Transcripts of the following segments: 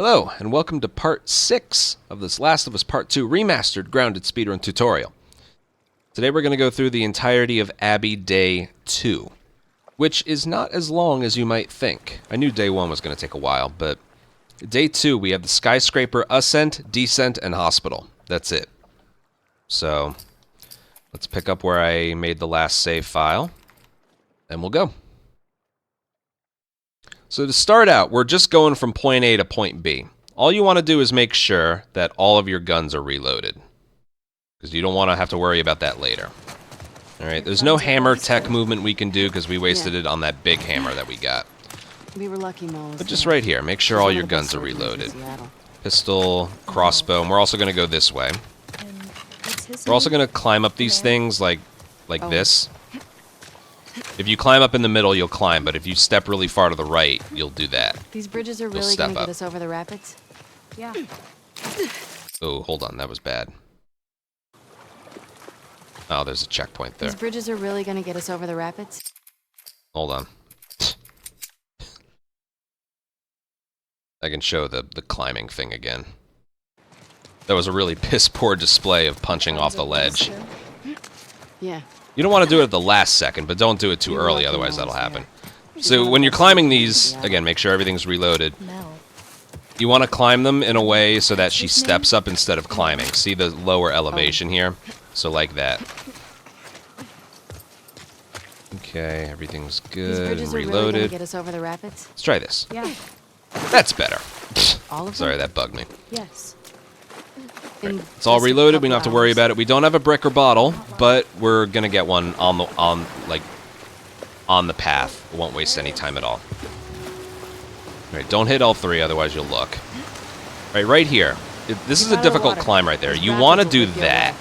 Hello, and welcome to part 6 of this Last of Us Part 2 Remastered Grounded Speedrun tutorial. Today we're going to go through the entirety of Abbey Day 2, which is not as long as you might think. I knew Day 1 was going to take a while, but Day 2 we have the skyscraper ascent, descent, and hospital. That's it. So, let's pick up where I made the last save file, and we'll go. So to start out, we're just going from point A to point B. All you want to do is make sure that all of your guns are reloaded, because you don't want to have to worry about that later. Alright, there's no hammer tech movement we can do because we wasted it on that big hammer that we got. We were lucky, Mo. But just right here, make sure all your guns are reloaded. Pistol, crossbow, and we're also going to go this way. We're also going to climb up these things like this. If you climb up in the middle, you'll climb, but if you step really far to the right, you'll do that. These bridges are really going to get us over the rapids? Yeah. Oh, hold on, that was bad. Oh, there's a checkpoint there. These bridges are really going to get us over the rapids? Hold on. I can show the climbing thing again. That was a really piss-poor display of punching off the ledge. Yeah. You don't want to do it at the last second, but don't do it too early, otherwise that'll happen. So when you're climbing these, again, make sure everything's reloaded. You want to climb them in a way so that she steps up instead of climbing. See the lower elevation here? So like that. Okay, everything's good and reloaded. Get us over the rapids? Let's try this. Yeah. That's better. All of them? Sorry, that bugged me. Yes. Right. It's all reloaded. We don't have to worry about it. We don't have a brick or bottle, but we're gonna get one on the path. It won't waste any time at all. All right, don't hit all three, otherwise you'll look. All right, right here. This is a difficult climb right there. You want to do that,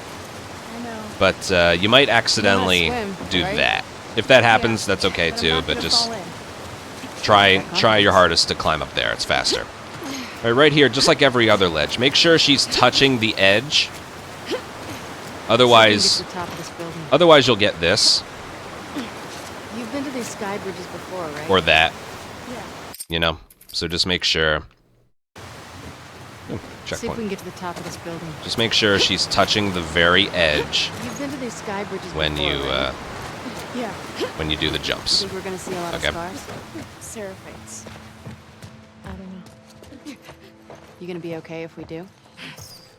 but you might accidentally do that. If that happens, that's okay too. But just try your hardest to climb up there. It's faster. Right here, just like every other ledge, make sure she's touching the edge. Otherwise you'll get this. You've been to these sky bridges before, right? Or that. Yeah. You know, so just make sure. See if we can get to the top of this building. Just make sure she's touching the very edge. You've been to these sky bridges when before, you right? Yeah. when you do the jumps. You think we're gonna see a lot of scars? Sarah faints. I don't know. You gonna be okay if we do?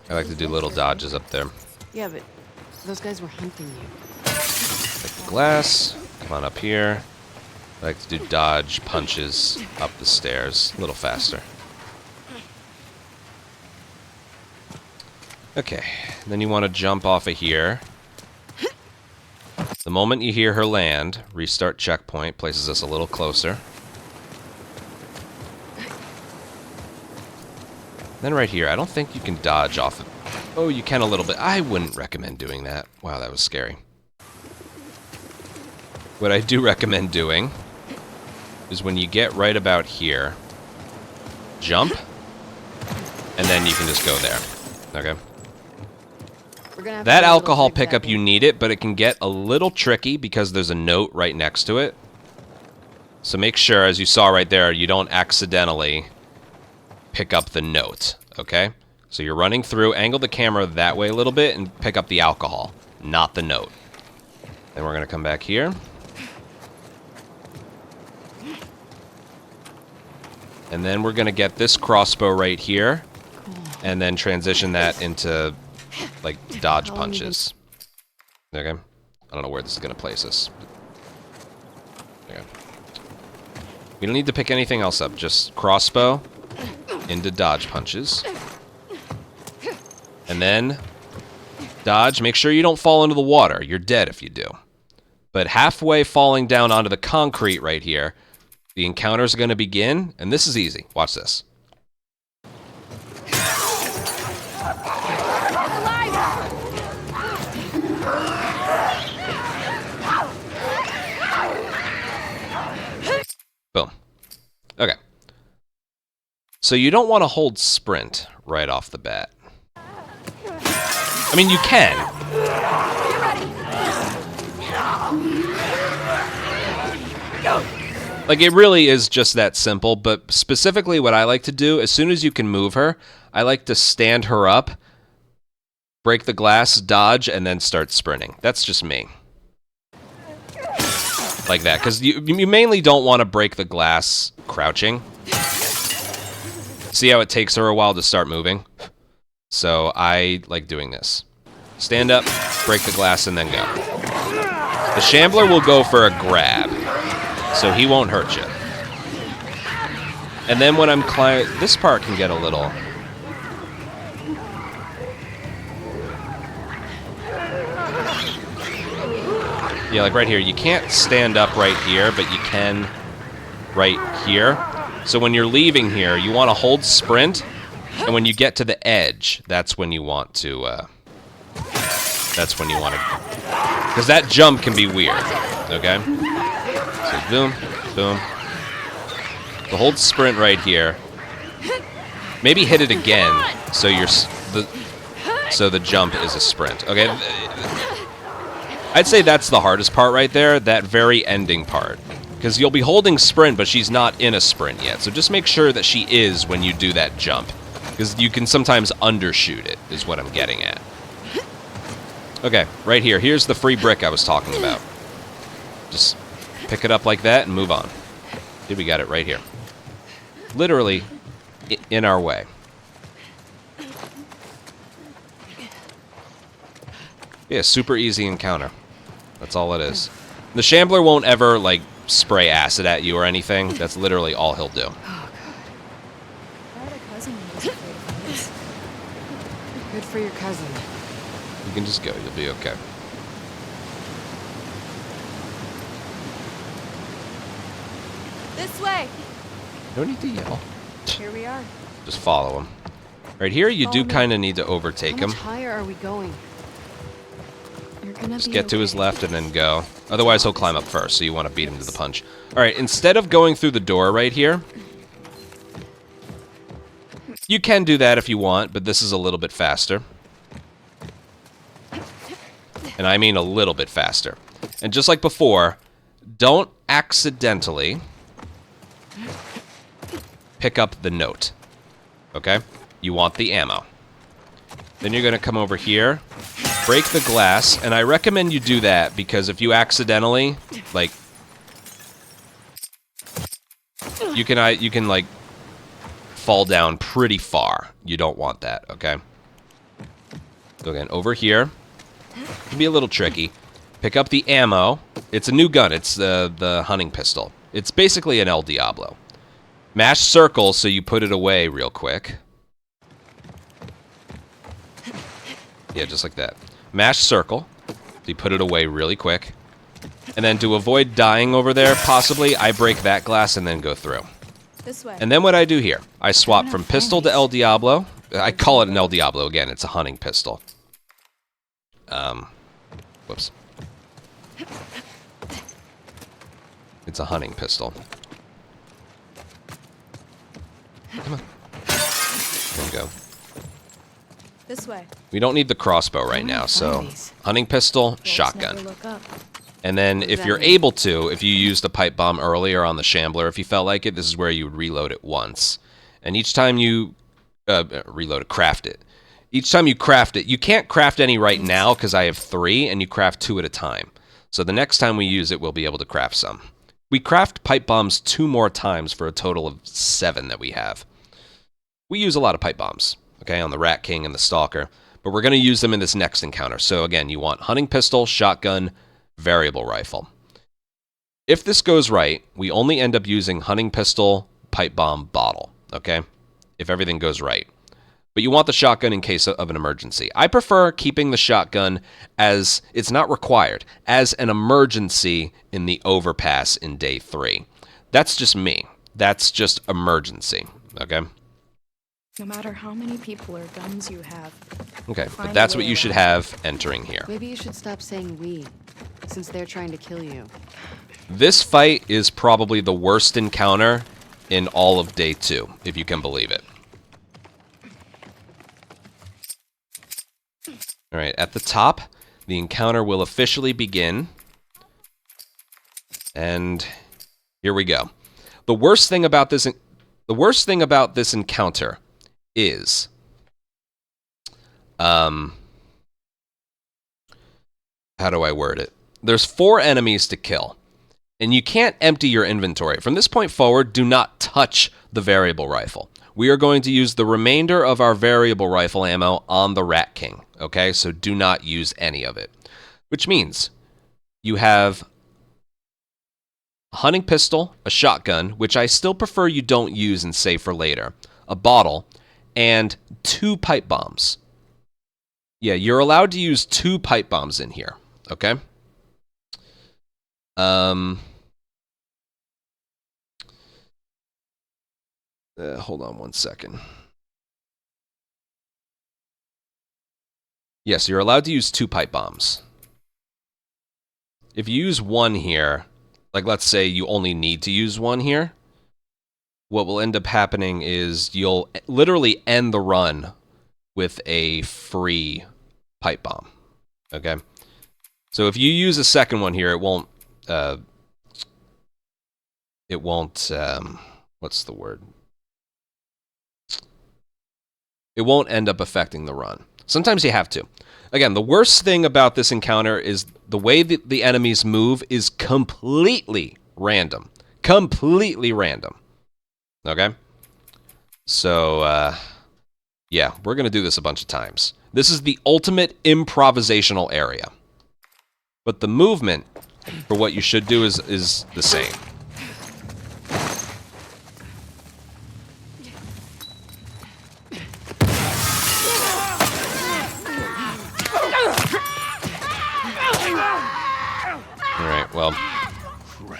I like to do little dodges up there. Yeah, but those guys were hunting you. Like the glass. Come on up here. I like to do dodge punches up the stairs. A little faster. Okay. Then you want to jump off of here. The moment you hear her land, restart checkpoint, places us a little closer. Then right here, I don't think you can dodge off of... Oh, you can a little bit. I wouldn't recommend doing that. Wow, that was scary. What I do recommend doing is when you get right about here, jump, and then you can just go there. Okay? That alcohol pickup, you need it, but it can get a little tricky because there's a note right next to it. So make sure, as you saw right there, you don't accidentally pick up the note, okay? So you're running through, angle the camera that way a little bit, and pick up the alcohol, not the note. Then we're going to come back here. And then we're going to get this crossbow right here, and then transition that into, like, dodge punches. Okay? I don't know where this is going to place us. Okay. We don't need to pick anything else up, just crossbow into dodge punches. And then dodge. Make sure you don't fall into the water. You're dead if you do. But halfway falling down onto the concrete right here, the encounter's going to begin, and this is easy. Watch this. Boom. Okay. So you don't want to hold sprint right off the bat. I mean, you can. Like, it really is just that simple, but specifically what I like to do, as soon as you can move her, I like to stand her up, break the glass, dodge, and then start sprinting. That's just me. Like that, because you mainly don't want to break the glass crouching. See how it takes her a while to start moving? So I like doing this. Stand up, break the glass, and then go. The Shambler will go for a grab, so he won't hurt you. And then when I'm climbing, this part can get a little... Yeah, like right here. You can't stand up right here, but you can right here. So when you're leaving here, you want to hold sprint, and when you get to the edge, that's when you want to, because that jump can be weird, okay? So boom, boom. So hold sprint right here. Maybe hit it again, so the jump is a sprint, okay? I'd say that's the hardest part right there, that very ending part. Because you'll be holding sprint, but she's not in a sprint yet. So just make sure that she is when you do that jump. Because you can sometimes undershoot it, is what I'm getting at. Okay, right here. Here's the free brick I was talking about. Just pick it up like that and move on. Dude, we got it right here. Literally in our way. Yeah, super easy encounter. That's all it is. The Shambler won't ever, like, spray acid at you or anything. That's literally all he'll do. I had a cousin who was afraid of heights. Good for your cousin. You can just go. You'll be okay. This way. No need to yell. Here we are. Just follow him. Right here, you do kind of need to overtake How him. much higher are we going? You're gonna Just be get to his okay. left and then go. Otherwise, he'll climb up first, so you want to beat him to the punch. All right, instead of going through the door right here, you can do that if you want, but this is a little bit faster. And I mean a little bit faster. And just like before, don't accidentally pick up the note. Okay? You want the ammo. Then you're going to come over here, break the glass, and I recommend you do that because if you accidentally, like, you can like fall down pretty far. You don't want that, okay? So again, over here, it can be a little tricky. Pick up the ammo. It's a new gun. It's the hunting pistol. It's basically an El Diablo. Mash circle so you put it away real quick. Yeah, just like that. Mash circle so you put it away really quick. And then to avoid dying over there, possibly, I break that glass and then go through. This way. And then what I do here, I swap from pistol to El Diablo. I call it an El Diablo again. It's a hunting pistol. Whoops. It's a hunting pistol. Come on. There we go. This way. We don't need the crossbow right now, so hunting pistol, Wolves shotgun. never look up. And then if you're able to, if you used the pipe bomb earlier on the Shambler, if you felt like it, this is where you would reload it once. And each time you craft it. Each time you craft it, you can't craft any right now because I have 3, and you craft 2 at a time. So the next time we use it, we'll be able to craft some. We craft pipe bombs 2 more times for a total of 7 that we have. We use a lot of pipe bombs, okay, on the Rat King and the Stalker, but we're going to use them in this next encounter. So again, you want hunting pistol, shotgun, variable rifle. If this goes right, we only end up using hunting pistol, pipe bomb, bottle, okay, if everything goes right. But you want the shotgun in case of an emergency. I prefer keeping the shotgun as, it's not required, as an emergency in the overpass in day 3. That's just me. That's just emergency, okay? No matter how many people or guns you have. Okay, but Find a that's way what you should around. have entering here. Maybe you should stop saying we, since they're trying to kill you. This fight is probably the worst encounter in all of day 2, if you can believe it. Alright, at the top, the encounter will officially begin. And here we go. The worst thing about this encounter is how do I word it? There's 4 enemies to kill, and you can't empty your inventory. From this point forward, do not touch the variable rifle. We are going to use the remainder of our variable rifle ammo on the Rat King, okay? So do not use any of it. Which means you have a hunting pistol, a shotgun, which I still prefer you don't use and save for later, a bottle, and 2 pipe bombs. Yeah, you're allowed to use 2 pipe bombs in here, okay? Hold on one second. Yes, you're allowed to use 2 pipe bombs. If you use 1 here, like let's say you only need to use 1 here, what will end up happening is you'll literally end the run with a free pipe bomb, okay? So if you use a second one here, it won't, what's the word? It won't end up affecting the run. Sometimes you have to. Again, the worst thing about this encounter is the way that the enemies move is completely random. Completely random. Okay? So, yeah, we're going to do this a bunch of times. This is the ultimate improvisational area. But the movement for what you should do is the same. Alright, well,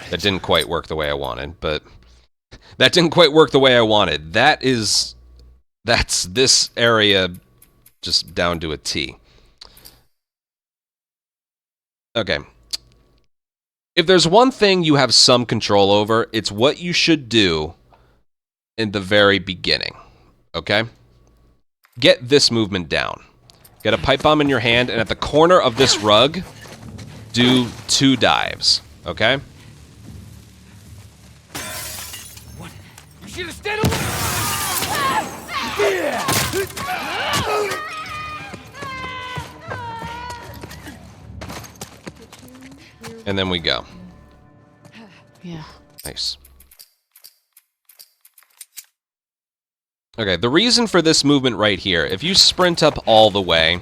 that didn't quite work the way I wanted, but that didn't quite work the way I wanted. That's this area just down to a T. Okay. If there's one thing you have some control over, it's what you should do in the very beginning. Okay? Get this movement down. Get a pipe bomb in your hand, and at the corner of this rug, do 2 dives. Okay? What? You should have stayed away! Yeah! And then we go. Yeah. Nice. Okay, the reason for this movement right here, if you sprint up all the way,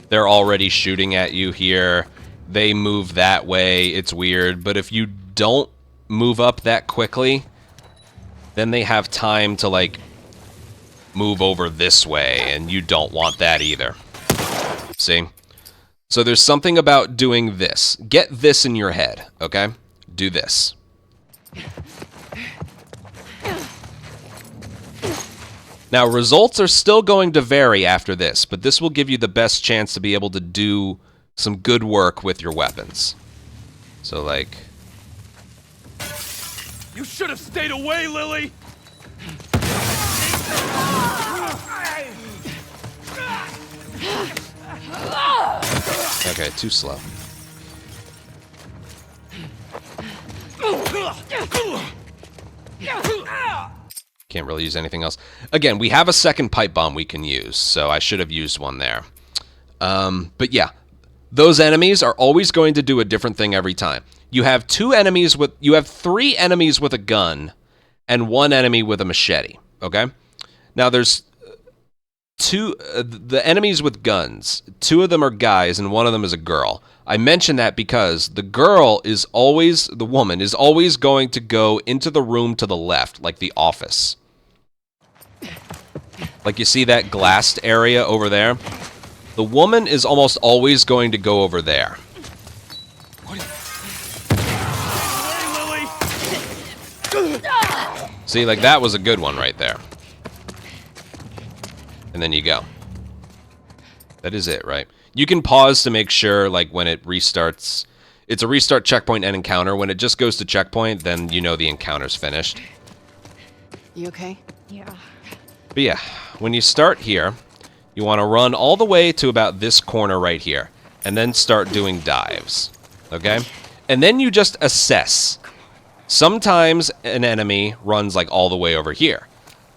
they're already shooting at you here. They move that way. It's weird. But if you don't move up that quickly, then they have time to, like, move over this way, and you don't want that either. See? So there's something about doing this. Get this in your head, okay? Do this. Now, results are still going to vary after this, but this will give you the best chance to be able to do some good work with your weapons. So, like... You should have stayed away, Lily! Okay, too slow. Can't really use anything else. Again, we have a second pipe bomb we can use, so I should have used one there. But yeah, those enemies are always going to do a different thing every time. You have 3 enemies with a gun and 1 enemy with a machete, okay? Now there's 2, the enemies with guns, 2 of them are guys and 1 of them is a girl. I mention that because the woman is always going to go into the room to the left, like the office. Like you see that glassed area over there? The woman is almost always going to go over there. See, like that was a good one right there. And then you go. That is it, right? You can pause to make sure, like, when it restarts. It's a restart checkpoint and encounter. When it just goes to checkpoint, then you know the encounter's finished. You okay? Yeah. But yeah, when you start here, you want to run all the way to about this corner right here. And then start doing dives. Okay? And then you just assess. Sometimes an enemy runs like all the way over here.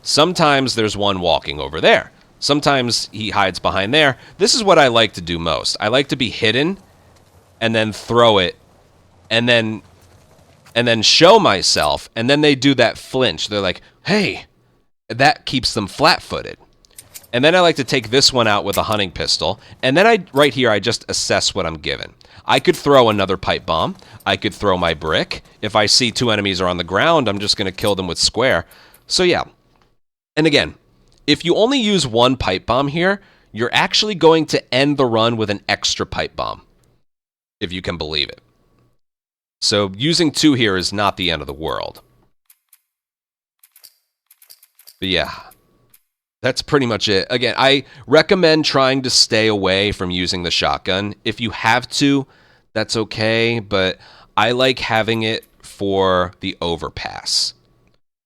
Sometimes there's one walking over there. Sometimes he hides behind there. This is what I like to do most. I like to be hidden and then throw it and then show myself, and then they do that flinch. They're like, hey, that keeps them flat-footed. And then I like to take this one out with a hunting pistol, and then right here, I just assess what I'm given. I could throw another pipe bomb. I could throw my brick. If I see 2 enemies are on the ground, I'm just going to kill them with square. So yeah. And again, if you only use 1 pipe bomb here, you're actually going to end the run with an extra pipe bomb, if you can believe it. So using 2 here is not the end of the world. But yeah, that's pretty much it. Again, I recommend trying to stay away from using the shotgun. If you have to, that's okay, but I like having it for the overpass,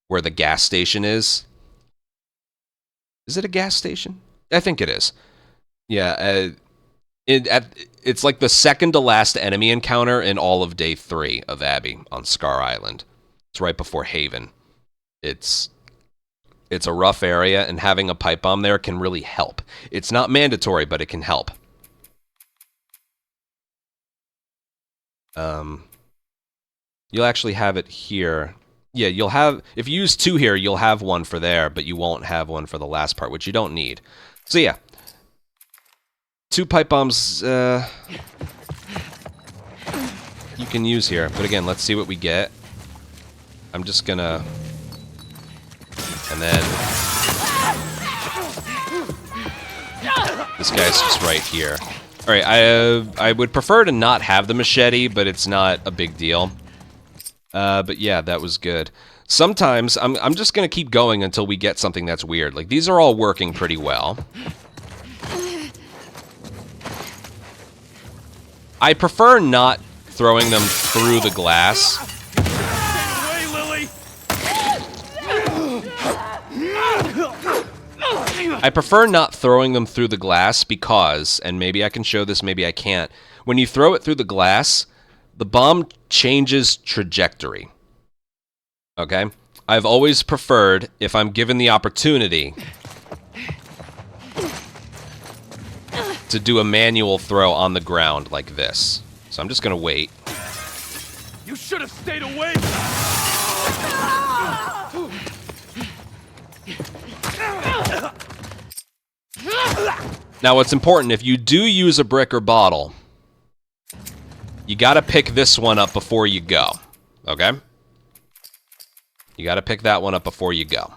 where the gas station is. Is it a gas station? I think it is. Yeah, it's like the second to last enemy encounter in all of day 3 of Abby on Scar Island. It's right before Haven. It's a rough area, and having a pipe bomb there can really help. It's not mandatory, but it can help. You'll actually have it here. Yeah, you'll have, if you use 2 here, you'll have 1 for there, but you won't have 1 for the last part, which you don't need. So yeah, 2 pipe bombs you can use here. But again, let's see what we get. I'm just gonna... And then... This guy's just right here. Alright, I would prefer to not have the machete, but it's not a big deal. But yeah, that was good. Sometimes, I'm just gonna keep going until we get something that's weird. Like, these are all working pretty well. I prefer not throwing them through the glass. Away, Lily! I prefer not throwing them through the glass because, and maybe I can show this, maybe I can't, when you throw it through the glass, the bomb changes trajectory. Okay? I've always preferred, if I'm given the opportunity, to do a manual throw on the ground like this. So I'm just gonna wait. You should have stayed away! Now what's important, if you do use a brick or bottle, you gotta pick this one up before you go. Okay? You gotta pick that one up before you go.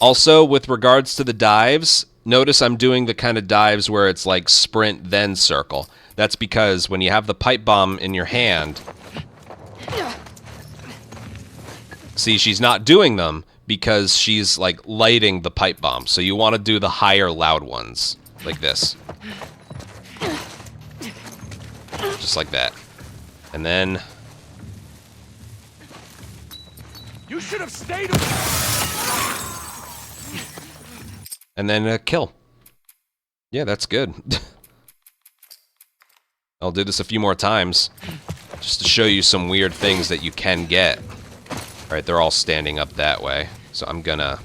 Also, with regards to the dives, notice I'm doing the kind of dives where it's like sprint, then circle. That's because when you have the pipe bomb in your hand... See, she's not doing them because she's, like, lighting the pipe bomb. So you want to do the higher, loud ones. Like this. Just like that. And then... You should have stayed away! And then kill. Yeah, that's good. I'll do this a few more times. Just to show you some weird things that you can get. Alright, they're all standing up that way. So I'm gonna...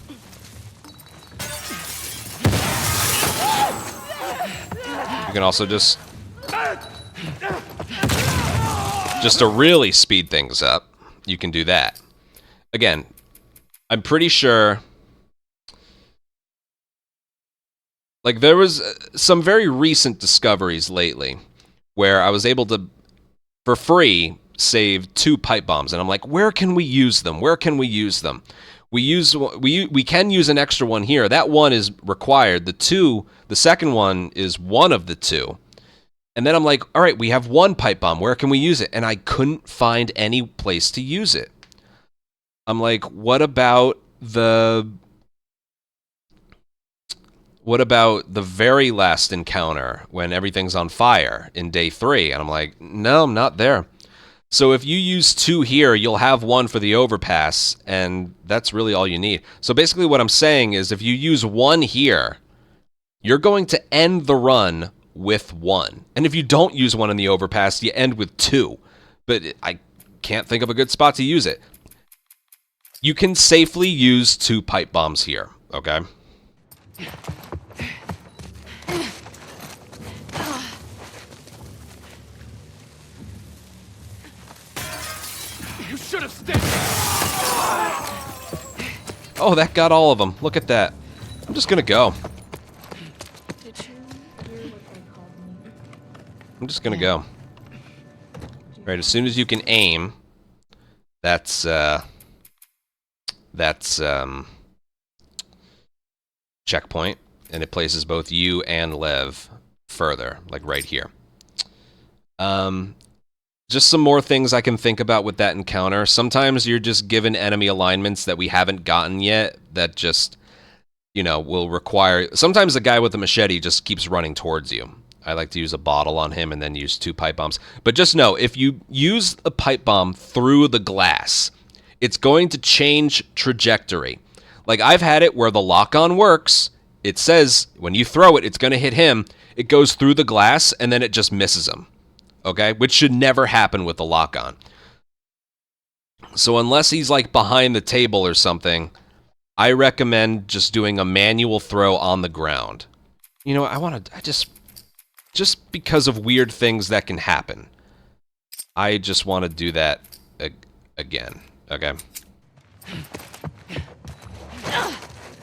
You can also just to really speed things up, you can do that. Again, I'm pretty sure... Like, there was some very recent discoveries lately where I was able to, for free, save 2 pipe bombs. And I'm like, where can we use them? Where can we use them? We can use an extra one here. That one is required. The second one is one of the 2. And then I'm like, all right, we have 1 pipe bomb. Where can we use it? And I couldn't find any place to use it. I'm like, what about the very last encounter when everything's on fire in day 3? And I'm like, no, I'm not there. So if you use 2 here, you'll have 1 for the overpass, and that's really all you need. So basically what I'm saying is if you use 1 here, you're going to end the run with 1. And if you don't use 1 in the overpass, you end with 2. But I can't think of a good spot to use it. You can safely use 2 pipe bombs here, okay? You should have stayed. Oh, that got all of them. Look at that. I'm just gonna go. Did you hear what they called me? I'm just gonna go. Right, as soon as you can aim, that's checkpoint, and it places both you and Lev further, like right here. Just some more things I can think about with that encounter. Sometimes you're just given enemy alignments that we haven't gotten yet that just, you know, will require... Sometimes the guy with the machete just keeps running towards you. I like to use a bottle on him and then use 2 pipe bombs. But just know, if you use a pipe bomb through the glass, it's going to change trajectory. Like, I've had it where the lock-on works. It says when you throw it, it's going to hit him. It goes through the glass, and then it just misses him. Okay? Which should never happen with the lock-on. So unless he's, like, behind the table or something, I recommend just doing a manual throw on the ground. You know, I just because of weird things that can happen. I just want to do that again. Okay?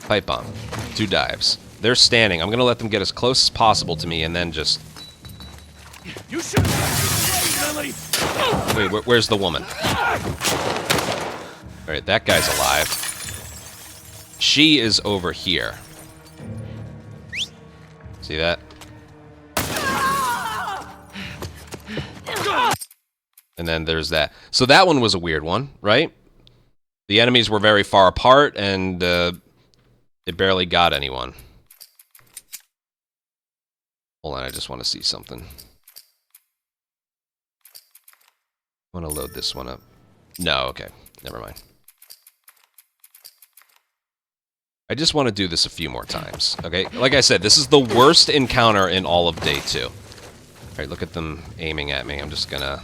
Pipe bomb. 2 dives. They're standing. I'm going to let them get as close as possible to me and then just... You should have Lily. Wait, where's the woman? Alright, that guy's alive. She is over here. See that? And then there's that. So that one was a weird one, right? The enemies were very far apart, and it barely got anyone. Hold on, I just want to see something. I want to load this one up. No, okay. Never mind. I just want to do this a few more times, okay? Like I said, this is the worst encounter in all of day 2. Alright, look at them aiming at me. I'm just gonna...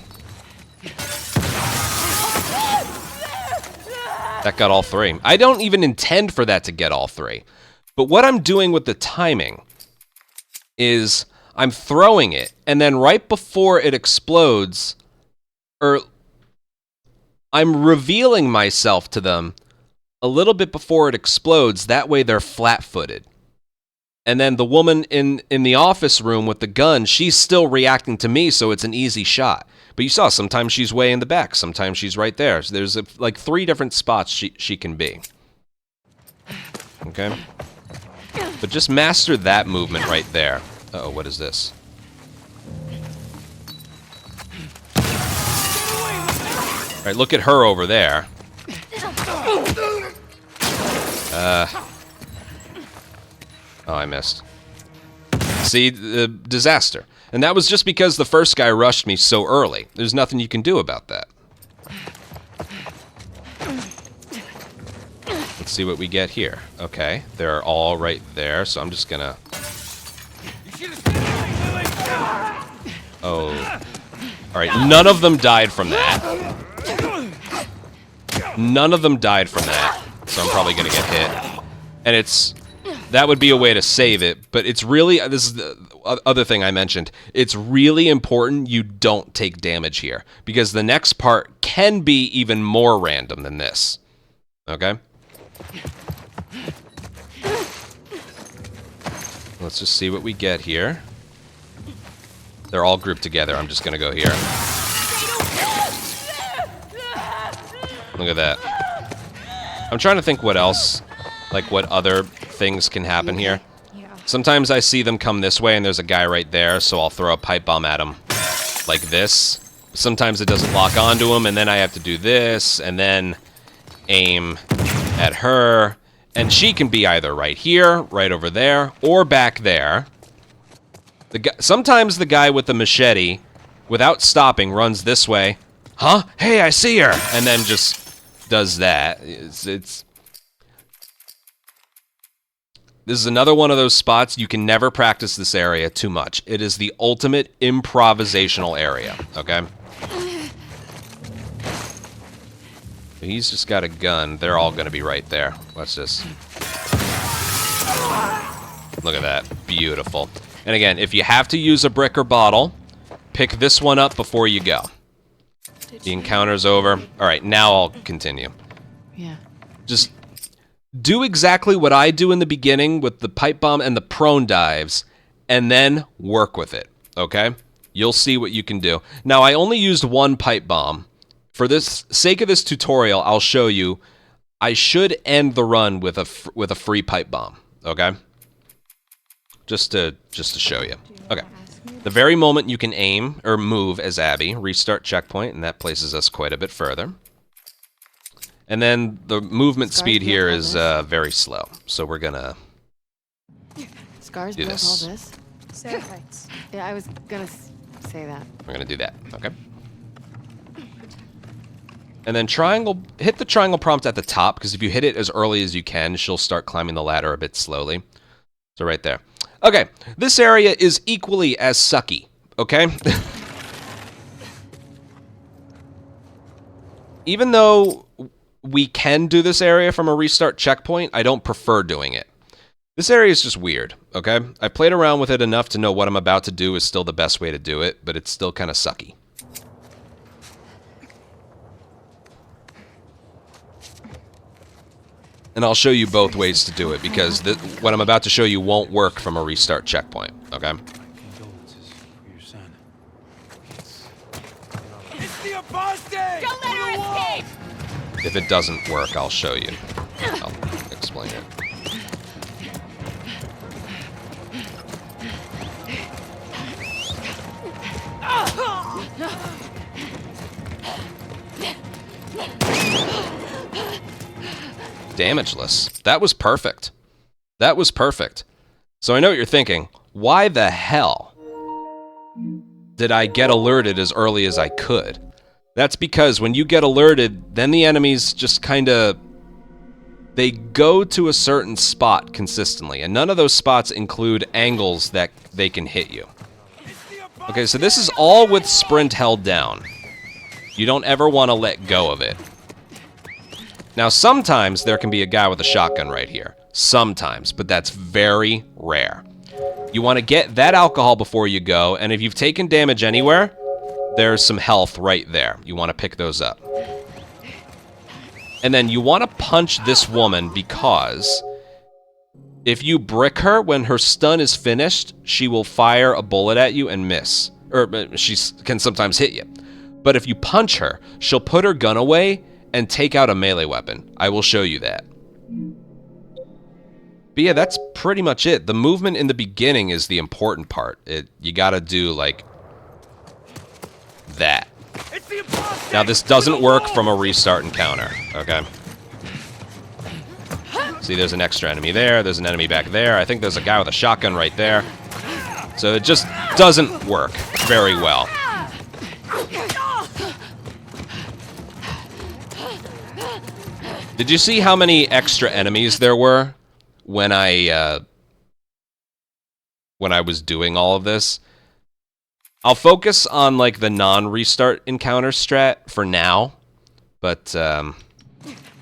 That got all 3. I don't even intend for that to get all 3. But what I'm doing with the timing is I'm throwing it, and then right before it explodes, or I'm revealing myself to them a little bit before it explodes. That way they're flat-footed. And then the woman in the office room with the gun, she's still reacting to me, so it's an easy shot. But you saw, sometimes she's way in the back, sometimes she's right there. So there's like 3 different spots she can be. Okay? But just master that movement right there. Uh-oh, what is this? Alright, look at her over there. Oh, I missed. See, the disaster. And that was just because the first guy rushed me so early. There's nothing you can do about that. Let's see what we get here. Okay, they're all right there, so I'm just gonna... Oh. Alright, none of them died from that. None of them died from that, so I'm probably gonna get hit. And it's... That would be a way to save it, but it's really... This is the other thing I mentioned. It's really important you don't take damage here, because the next part can be even more random than this. Okay? Let's just see what we get here. They're all grouped together. I'm just gonna go here. Look at that. I'm trying to think what else, like what other things can happen here. Yeah. Sometimes I see them come this way and there's a guy right there, so I'll throw a pipe bomb at him like this. Sometimes it doesn't lock onto him, and then I have to do this, and then aim at her. And she can be either right here, right over there, or back there. Sometimes the guy with the machete, without stopping, runs this way. Huh? Hey, I see her! And then just does that. This is another one of those spots you can never practice this area too much. It is the ultimate improvisational area, okay? He's just got a gun. They're all going to be right there. Watch this. Look at that. Beautiful. And again, if you have to use a brick or bottle, pick this one up before you go. The encounter's over. All right, now I'll continue. Yeah. Just do exactly what I do in the beginning with the pipe bomb and the prone dives, and then work with it, okay? You'll see what you can do. Now, I only used one pipe bomb. For this sake of this tutorial, I'll show you. I should end the run with a free pipe bomb, okay? Just to show you. Okay. The very moment you can aim or move as Abby, restart checkpoint, and that places us quite a bit further. And then the movement speed here is very slow, so we're gonna Scars do built this. all this? Seraphites. Yeah, I was gonna say that. We're gonna do that, okay? And then hit the triangle prompt at the top, because if you hit it as early as you can, she'll start climbing the ladder a bit slowly. So right there. Okay, this area is equally as sucky, okay? Even though we can do this area from a restart checkpoint, I don't prefer doing it. This area is just weird, okay? I played around with it enough to know what I'm about to do is still the best way to do it, but it's still kind of sucky. And I'll show you both ways to do it, because what I'm about to show you won't work from a restart checkpoint, okay? Condolences for your son. It's the apostate! Don't let her escape! If it doesn't work, I'll show you. I'll explain it. Damageless. That was perfect. That was perfect. So I know what you're thinking. Why the hell did I get alerted as early as I could? That's because when you get alerted, then the enemies just kind of... They go to a certain spot consistently, and none of those spots include angles that they can hit you. Okay, so this is all with sprint held down. You don't ever want to let go of it. Now, sometimes there can be a guy with a shotgun right here. Sometimes, but that's very rare. You want to get that alcohol before you go, and if you've taken damage anywhere, there's some health right there. You want to pick those up. And then you want to punch this woman because if you brick her when her stun is finished, she will fire a bullet at you and miss. Or she can sometimes hit you. But if you punch her, she'll put her gun away and take out a melee weapon. I will show you that. But yeah, that's pretty much it. The movement in the beginning is the important part. You gotta do, like, that. Now, this doesn't work from a restart encounter, okay? See, there's an extra enemy there. There's an enemy back there. I think there's a guy with a shotgun right there. So it just doesn't work very well. Did you see how many extra enemies there were when I was doing all of this? I'll focus on, like, the non-restart encounter strat for now, but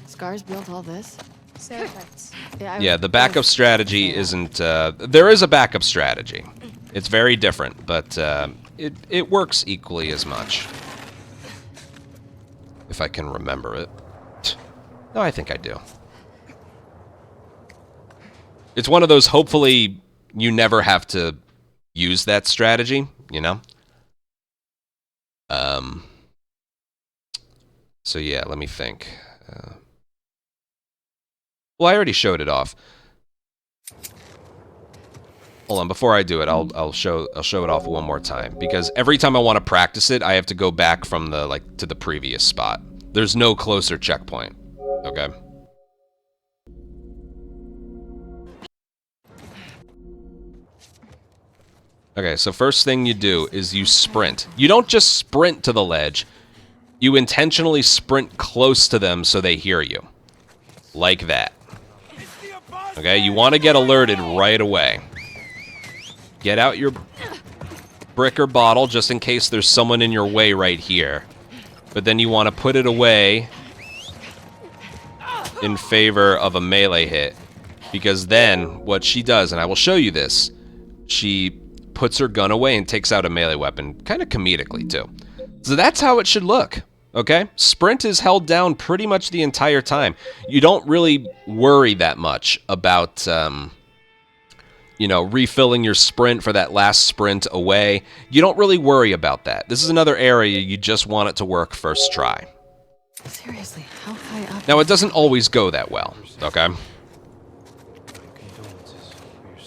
Scars built all this? Seraphites. yeah, the backup strategy isn't. There is a backup strategy. It's very different, but it works equally as much. If I can remember it. No, I think I do. It's one of those, hopefully, you never have to use that strategy, you know? So yeah, let me think. Well, I already showed it off. Hold on, before I do it, I'll show it off one more time, because every time I want to practice it, I have to go back from to the previous spot. There's no closer checkpoint. Okay. Okay, so first thing you do is you sprint. You don't just sprint to the ledge. You intentionally sprint close to them so they hear you. Like that. Okay, you want to get alerted right away. Get out your brick or bottle just in case there's someone in your way right here. But then you want to put it away in favor of a melee hit. Because then, what she does, and I will show you this, she puts her gun away and takes out a melee weapon, kind of comedically too. So that's how it should look, okay? Sprint is held down pretty much the entire time. You don't really worry that much about, you know, refilling your sprint for that last sprint away. You don't really worry about that. This is another area you just want it to work first try. Seriously, how high up? Now, it doesn't always go that well, okay?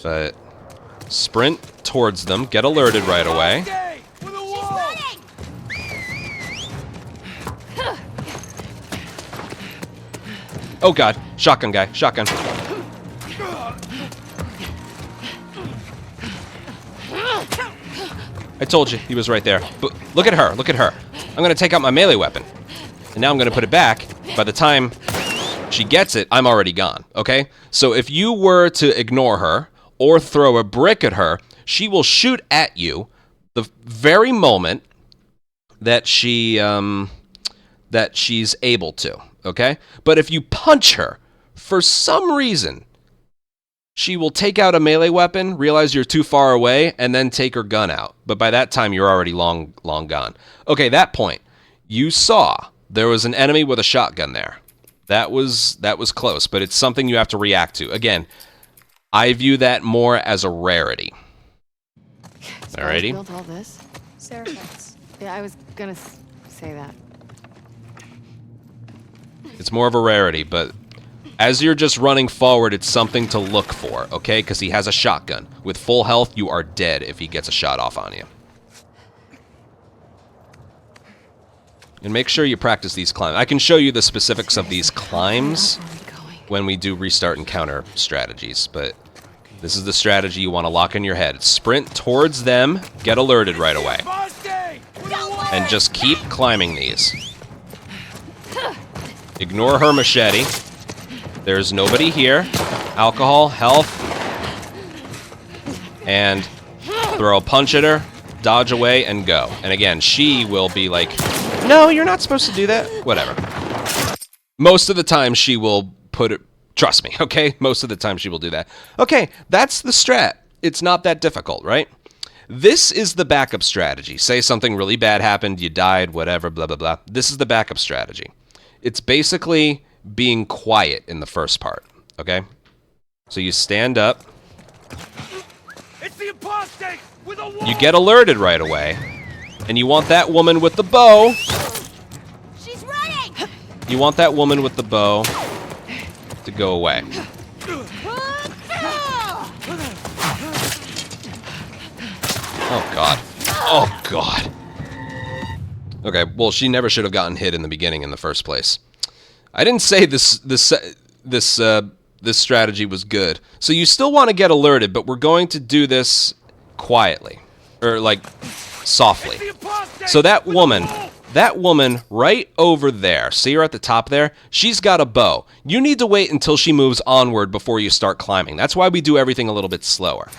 But sprint towards them, get alerted right away. Oh god, shotgun guy, shotgun. I told you, he was right there. But look at her, look at her. I'm gonna take out my melee weapon. And now I'm gonna put it back. By the time she gets it, I'm already gone, okay? So if you were to ignore her, or throw a brick at her, she will shoot at you the very moment that she's able to, okay? But if you punch her, for some reason, she will take out a melee weapon, realize you're too far away, and then take her gun out. But by that time, you're already long gone. Okay, that point, you saw there was an enemy with a shotgun there. That was close, but it's something you have to react to. Again, I view that more as a rarity. Alrighty. Built all this? Seraphits. Yeah, I was gonna say that. It's more of a rarity, but as you're just running forward, it's something to look for, okay? Because he has a shotgun. With full health, you are dead if he gets a shot off on you. And make sure you practice these climbs. I can show you the specifics of these climbs when we do restart and counter strategies, but this is the strategy you want to lock in your head. Sprint towards them, get alerted right away. And just keep climbing these. Ignore her machete. There's nobody here. Alcohol, health. And throw a punch at her, dodge away, and go. And again, she will be like, no, you're not supposed to do that. Whatever. Most of the time, she will put it... Trust me, okay? Most of the time, she will do that. Okay, that's the strat. It's not that difficult, right? This is the backup strategy. Say something really bad happened, you died, whatever, blah, blah, blah. This is the backup strategy. It's basically being quiet in the first part, okay? So you stand up. It's the apostate with a wall. You get alerted right away. And you want that woman with the bow. She's running! You want that woman with the bow to go away. Oh, God. Oh, God. Okay, well, she never should have gotten hit in the beginning in the first place. I didn't say this strategy was good. So you still want to get alerted, but we're going to do this quietly. Or, like, softly. So that woman right over there, see her at the top there? She's got a bow. You need to wait until she moves onward before you start climbing. That's why we do everything a little bit slower.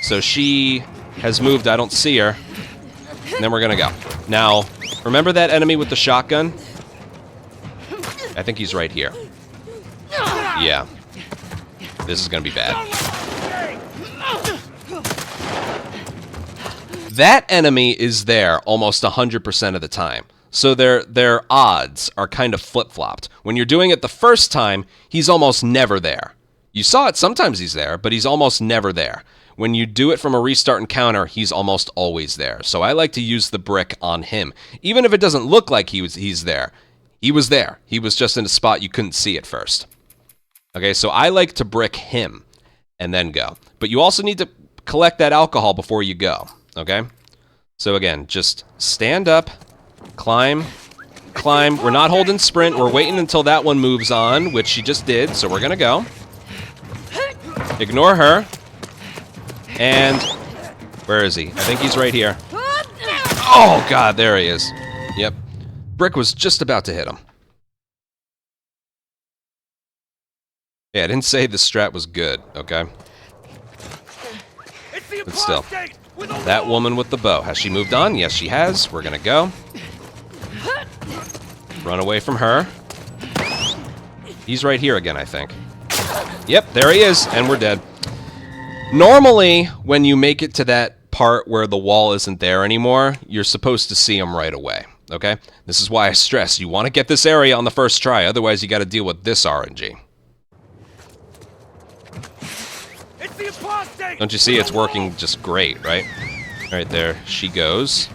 So she has moved, I don't see her. And then we're gonna go. Now, remember that enemy with the shotgun? I think he's right here. Yeah. This is gonna be bad. That enemy is there almost 100% of the time. So their odds are kind of flip-flopped. When you're doing it the first time, he's almost never there. You saw it, sometimes he's there, but he's almost never there. When you do it from a restart and counter, he's almost always there. So I like to use the brick on him. Even if it doesn't look like he's there. He was there. He was just in a spot you couldn't see at first. Okay, so I like to brick him and then go. But you also need to collect that alcohol before you go. Okay? So again, just stand up, climb, climb. We're not holding sprint. We're waiting until that one moves on, which she just did, so we're gonna go. Ignore her. And where is he? I think he's right here. Oh, God, there he is. Yep. Brick was just about to hit him. Hey, I didn't say the strat was good, okay? It's the But still. apostate with a That wall. woman with the bow. Has she moved on? Yes, she has. We're gonna go. Run away from her. He's right here again, I think. Yep, there he is, and we're dead. Normally, when you make it to that part where the wall isn't there anymore, you're supposed to see him right away, okay? This is why I stress, you want to get this area on the first try, otherwise you got to deal with this RNG. It's the apostate. Don't you see it's working just great, right? Right there, she goes.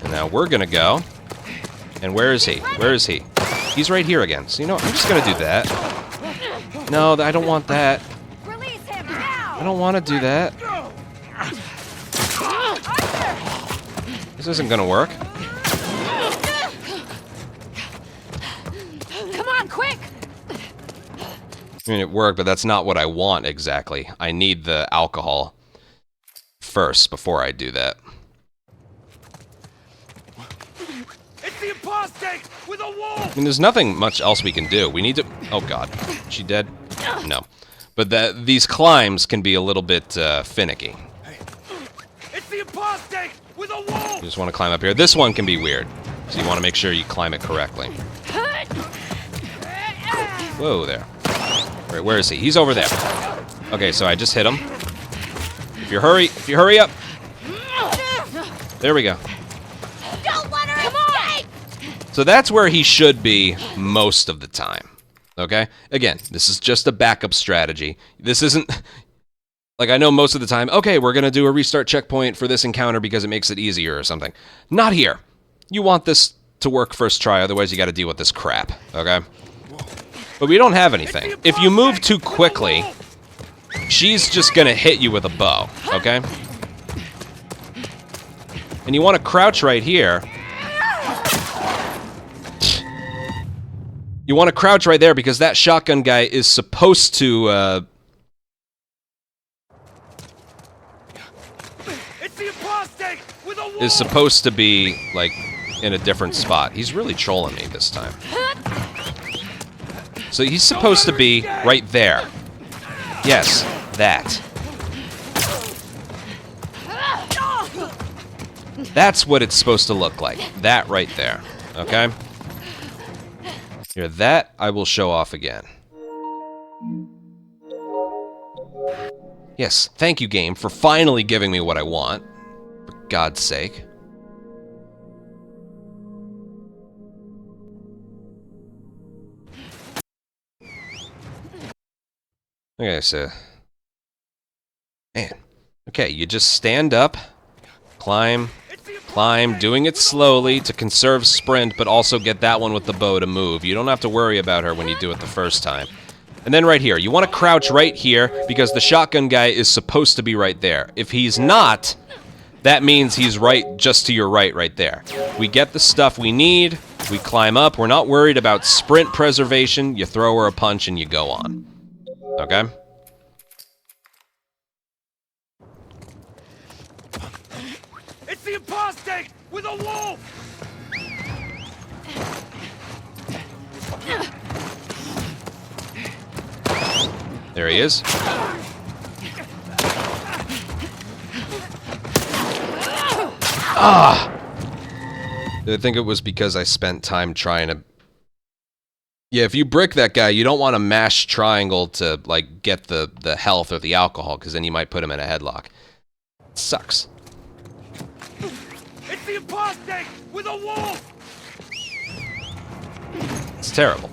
And now we're gonna go. And where is he? Where is he? He's right here again. So, you know, I'm just gonna do that. No, I don't want that. Release him now! I don't want to do that. This isn't gonna work. Come on, quick! I mean, it worked, but that's not what I want exactly. I need the alcohol first before I do that. It's the apostate with a wall. I mean, there's nothing much else we can do. We need to... Oh, God. She dead? No. But these climbs can be a little bit finicky. It's the apostate with a wall. You just want to climb up here. This one can be weird, so you want to make sure you climb it correctly. Whoa there. All right, where is he? He's over there. Okay, so I just hit him. If you hurry up. There we go. Don't let her escape! So that's where he should be most of the time. Okay? Again, this is just a backup strategy. This isn't... Like, I know most of the time, okay, we're going to do a restart checkpoint for this encounter because it makes it easier or something. Not here. You want this to work first try, otherwise you got to deal with this crap. Okay? But we don't have anything. If you move too quickly, she's just going to hit you with a bow. Okay? And you want to crouch right here. You want to crouch right there because that shotgun guy is supposed to, It's the apostate with a wall. is supposed to be, like, in a different spot. He's really trolling me this time. So he's supposed to be right there. Yes, that. That's what it's supposed to look like. That right there. Okay? Here, that I will show off again. Yes, thank you, game, for finally giving me what I want. For God's sake. Okay, so... Man. Okay, you just stand up, climb, climb, doing it slowly to conserve sprint, but also get that one with the bow to move. You don't have to worry about her when you do it the first time. And then right here, you want to crouch right here because the shotgun guy is supposed to be right there. If he's not, that means he's right just to your right there. We get the stuff we need, we climb up, we're not worried about sprint preservation, you throw her a punch and you go on. Okay? It's the apostate with a wall. There he is. Ah! I think it was because I spent time trying to... Yeah, if you brick that guy, you don't want to mash triangle to, like, get the health or the alcohol, because then you might put him in a headlock. It sucks. It's the apostate with a wall. It's terrible.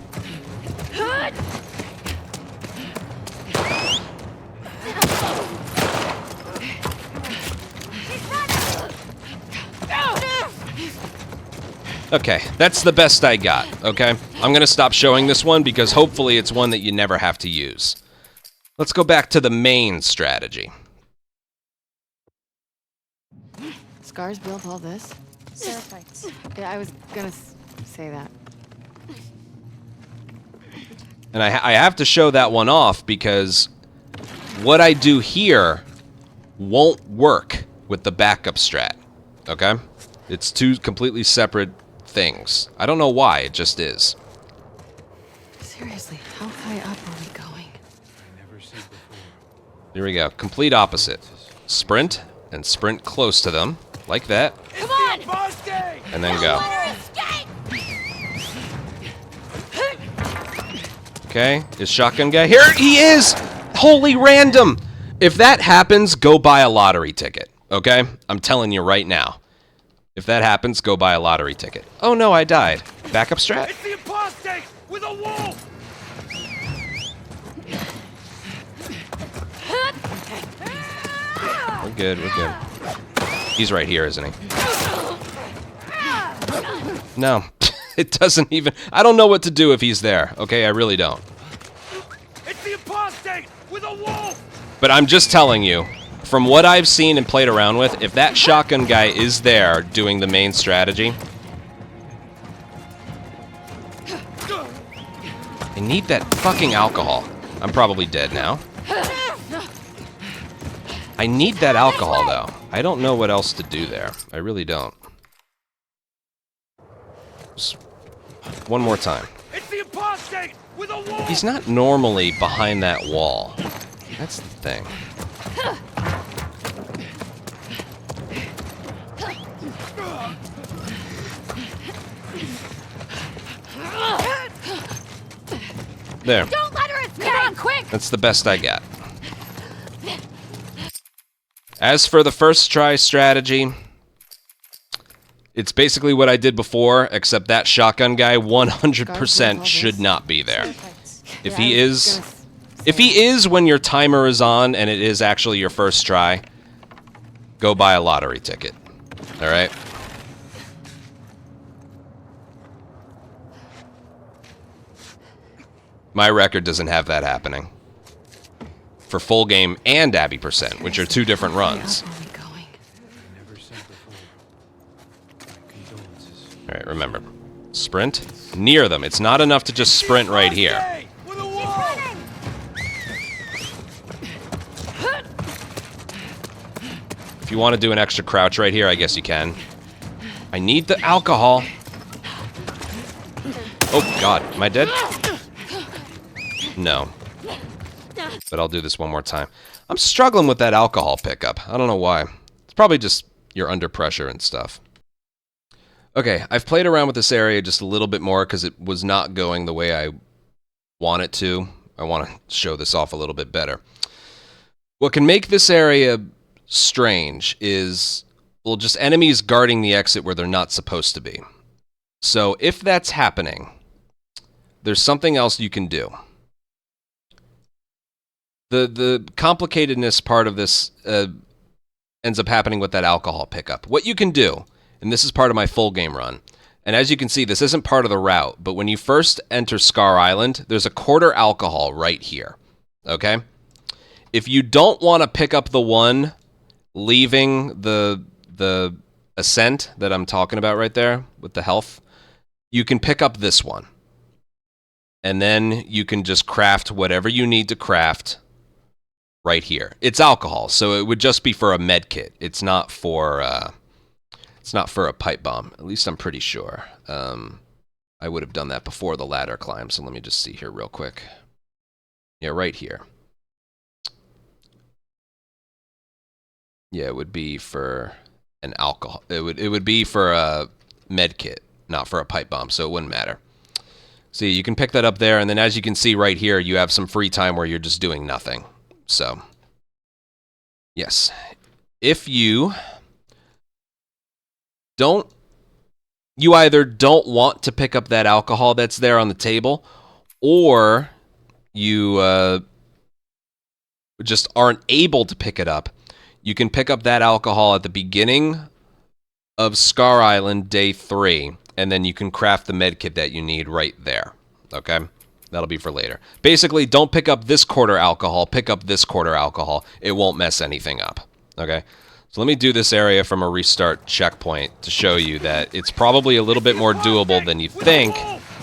Okay, that's the best I got, okay? I'm gonna stop showing this one because hopefully it's one that you never have to use. Let's go back to the main strategy. Scars built all this? Seraphites. Yeah, I was gonna say that. And I have to show that one off because what I do here won't work with the backup strat, okay? It's two completely separate things. I don't know why, it just is. Seriously, how high up are we going? Here we go. Complete opposite. Sprint, and sprint close to them, like that, Come on! and then go. Okay, is shotgun guy here? He is! Holy random! If that happens, go buy a lottery ticket, okay? I'm telling you right now. If that happens, go buy a lottery ticket. Oh no, I died. Backup strat? It's the apostate with a wolf! We're good, we're good. He's right here, isn't he? No. It doesn't even... I don't know what to do if he's there, okay? I really don't. It's the apostate with a wolf! But I'm just telling you, from what I've seen and played around with, if that shotgun guy is there doing the main strategy... I need that fucking alcohol. I'm probably dead now. I need that alcohol, though. I don't know what else to do there. I really don't. Just one more time. It's the apostate with a wolf! He's not normally behind that wall. That's the thing. There. Don't let her escape! Come on, quick! That's the best I got. As for the first try strategy, it's basically what I did before, except that shotgun guy 100% should not be there. If he is when your timer is on and it is actually your first try, go buy a lottery ticket. All right? My record doesn't have that happening. For full game and Abby percent, which are two different runs. Alright, remember. Sprint near them. It's not enough to just sprint right here. With a wolf! If you want to do an extra crouch right here, I guess you can. I need the alcohol. Oh god, am I dead? No. But I'll do this one more time. I'm struggling with that alcohol pickup. I don't know why. It's probably just you're under pressure and stuff. Okay, I've played around with this area just a little bit more because it was not going the way I want it to. I want to show this off a little bit better. What can make this area strange is, well, just enemies guarding the exit where they're not supposed to be. So if that's happening, there's something else you can do. The complicatedness part of this ends up happening with that alcohol pickup. What you can do, and this is part of my full game run, and as you can see, this isn't part of the route, but when you first enter Scar Island, there's a quarter alcohol right here, okay? If you don't want to pick up the one leaving the ascent that I'm talking about right there with the health, you can pick up this one. And then you can just craft whatever you need to craft right here. It's alcohol, so it would just be for a med kit. It's not for a pipe bomb. At least I'm pretty sure. I would have done that before the ladder climb, so let me just see here real quick. Yeah, right here. Yeah, it would be for an alcohol. It would be for a med kit, not for a pipe bomb, so it wouldn't matter. See, you can pick that up there, and then as you can see right here, you have some free time where you're just doing nothing. So, yes. If you either don't want to pick up that alcohol that's there on the table, or you just aren't able to pick it up, you can pick up that alcohol at the beginning of Scar Island Day 3, and then you can craft the med kit that you need right there, okay? That'll be for later. Basically, don't pick up this quarter alcohol, pick up this quarter alcohol. It won't mess anything up, okay? So let me do this area from a restart checkpoint to show you that it's probably a little bit more doable than you think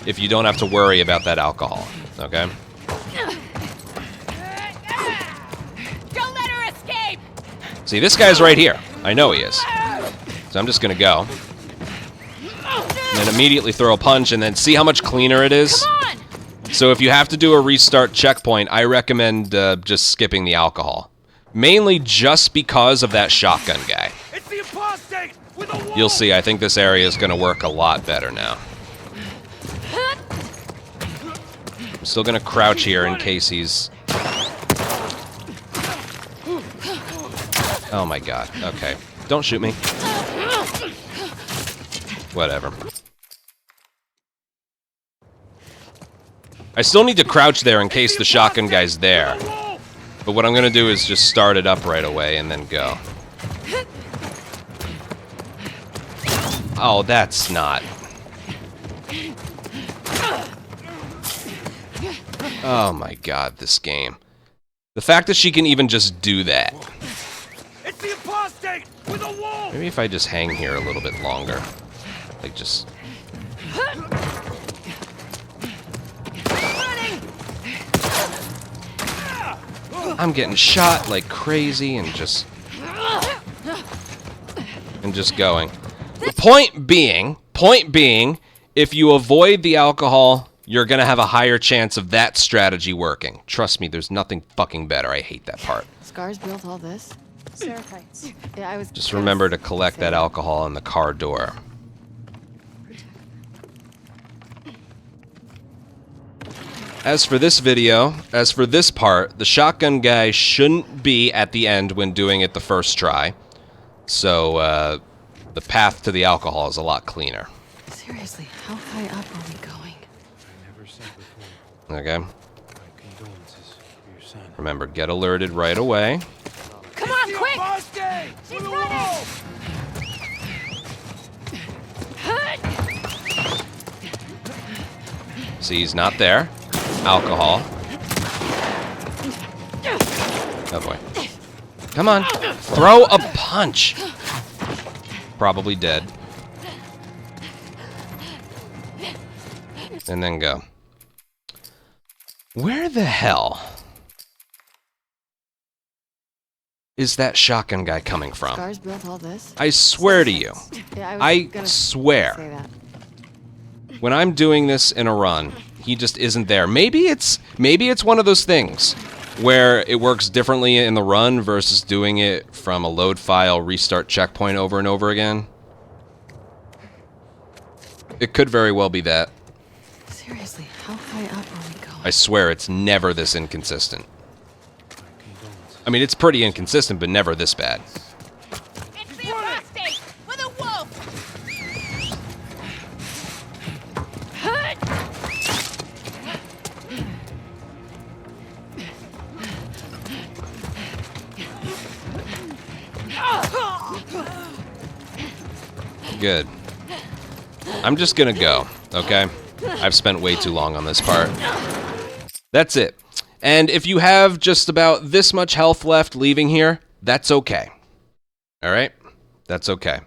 if you don't have to worry about that alcohol, okay? Don't let her escape! See, this guy's right here. I know he is. So I'm just gonna go. And then immediately throw a punch, and then see how much cleaner it is? Come on! So if you have to do a restart checkpoint, I recommend just skipping the alcohol. Mainly just because of that shotgun guy. It's the apostate with a wall. You'll see, I think this area is going to work a lot better now. I'm still going to crouch here in case he's... Oh my god, okay. Don't shoot me. Whatever. I still need to crouch there in case the shotgun guy's there. But what I'm gonna do is just start it up right away and then go. Oh, that's not... Oh my god, this game. The fact that she can even just do that. It's the apostate with a wall. Maybe if I just hang here a little bit longer. Like, just... I'm getting shot like crazy and just going. The point being, if you avoid the alcohol, you're gonna have a higher chance of that strategy working. Trust me, there's nothing fucking better. I hate that part. Scars built all this? Seraphites. Yeah, I was Just remember to collect that alcohol in the car door. As for this part, the shotgun guy shouldn't be at the end when doing it the first try. So, the path to the alcohol is a lot cleaner. Seriously, how high up are we going? Okay. Remember, get alerted right away. Come on, quick! Apostate with a wall. See, he's not there. Alcohol. Oh boy. Come on. Throw a punch. Probably dead. And then go. Where the hell is that shotgun guy coming from? Scars built all this? I swear to you. Yeah, I gonna swear. say that. When I'm doing this in a run, he just isn't there. Maybe it's one of those things where it works differently in the run versus doing it from a load file restart checkpoint over and over again. It could very well be that. Seriously, how high up are we going? I swear it's never this inconsistent. I mean, it's pretty inconsistent, but never this bad. It's the apostate with a wolf. Good. I'm just gonna go, okay? I've spent way too long on this part. That's it. And if you have just about this much health left leaving here, that's okay. Alright? That's okay.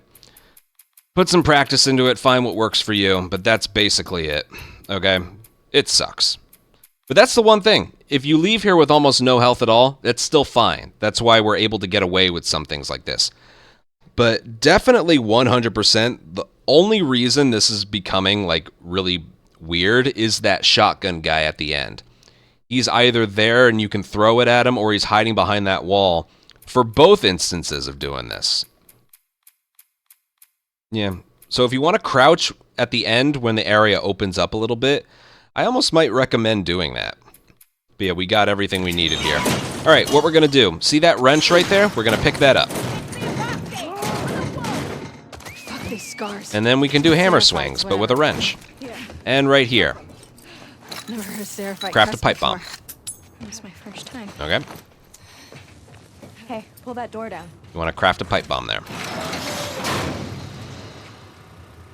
Put some practice into it, find what works for you, but that's basically it. Okay? It sucks. But that's the one thing. If you leave here with almost no health at all, that's still fine. That's why we're able to get away with some things like this. But definitely 100%, the only reason this is becoming, like, really weird is that shotgun guy at the end. He's either there and you can throw it at him, or he's hiding behind that wall for both instances of doing this. Yeah. So if you want to crouch at the end when the area opens up a little bit, I almost might recommend doing that. But yeah, we got everything we needed here. All right, what we're going to do, see that wrench right there? We're going to pick that up. Fuck these scars. And then we can do hammer swings, but with a wrench. And right here. Never heard of Seraphite Craft a crest pipe before. bomb. It was my first time. Okay? Hey, pull that door down. You want to craft a pipe bomb there.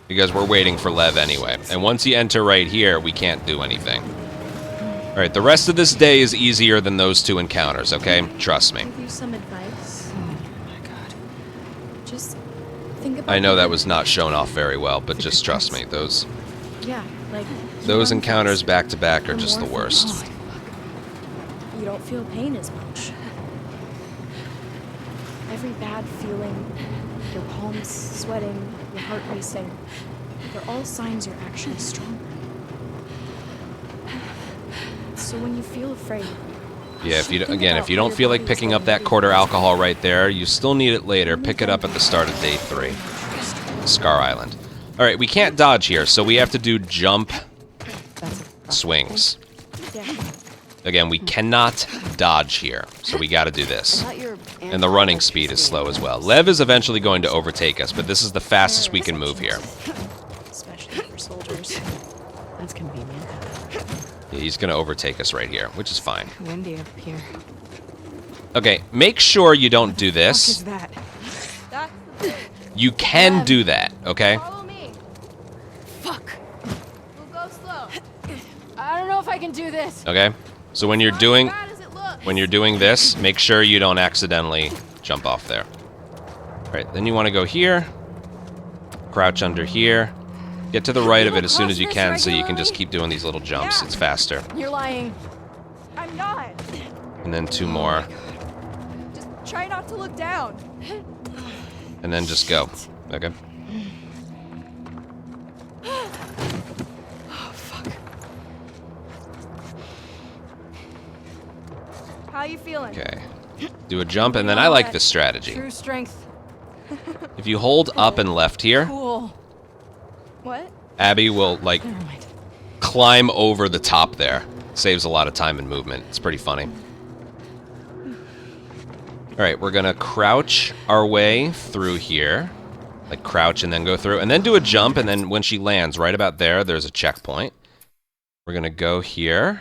Because we're waiting for Lev anyway. And once you enter right here, we can't do anything. Alright, the rest of this day is easier than those two encounters, okay? Trust me. Give you some advice. Oh my god. Just think about. I know that was not shown off very well, but just trust me. Those Yeah, like. those encounters back to back are just the worst. You don't feel pain as much. Every bad feeling, your palms sweating, your heart racing, they're all signs you're actually stronger. So when you feel afraid, Yeah, if you don't feel like picking up that quarter alcohol right there, you still need it later. Pick it up at the start of day 3. Scar Island. All right, we can't dodge here, so we have to do jump swings. Again, we cannot dodge here, so we got to do this. And the running speed is slow as well. Lev is eventually going to overtake us, but this is the fastest we can move here. Especially for soldiers. That's convenient. Yeah, he's going to overtake us right here, which is fine. Windy up here. Okay, make sure you don't do this. That? You can do that, okay? Follow me. Fuck. We'll go slow. I don't know if I can do this. Okay? So when you're doing this, make sure you don't accidentally jump off there. All right, then you want to go here, crouch under here, get to the right of it as soon as you can so you can just keep doing these little jumps. It's faster. You're lying. I'm not. And then 2 more, Just try not to look down. and then just go. Okay? Oh, fuck. How you feeling? Okay. Do a jump, and then I like this strategy. True strength. If you hold up and left here, Cool. What? Abby will, like, Never mind. climb over the top there. Saves a lot of time and movement. It's pretty funny. Alright, we're gonna crouch our way through here. Like, crouch and then go through. And then do a jump, and then when she lands, right about there, there's a checkpoint. We're gonna go here.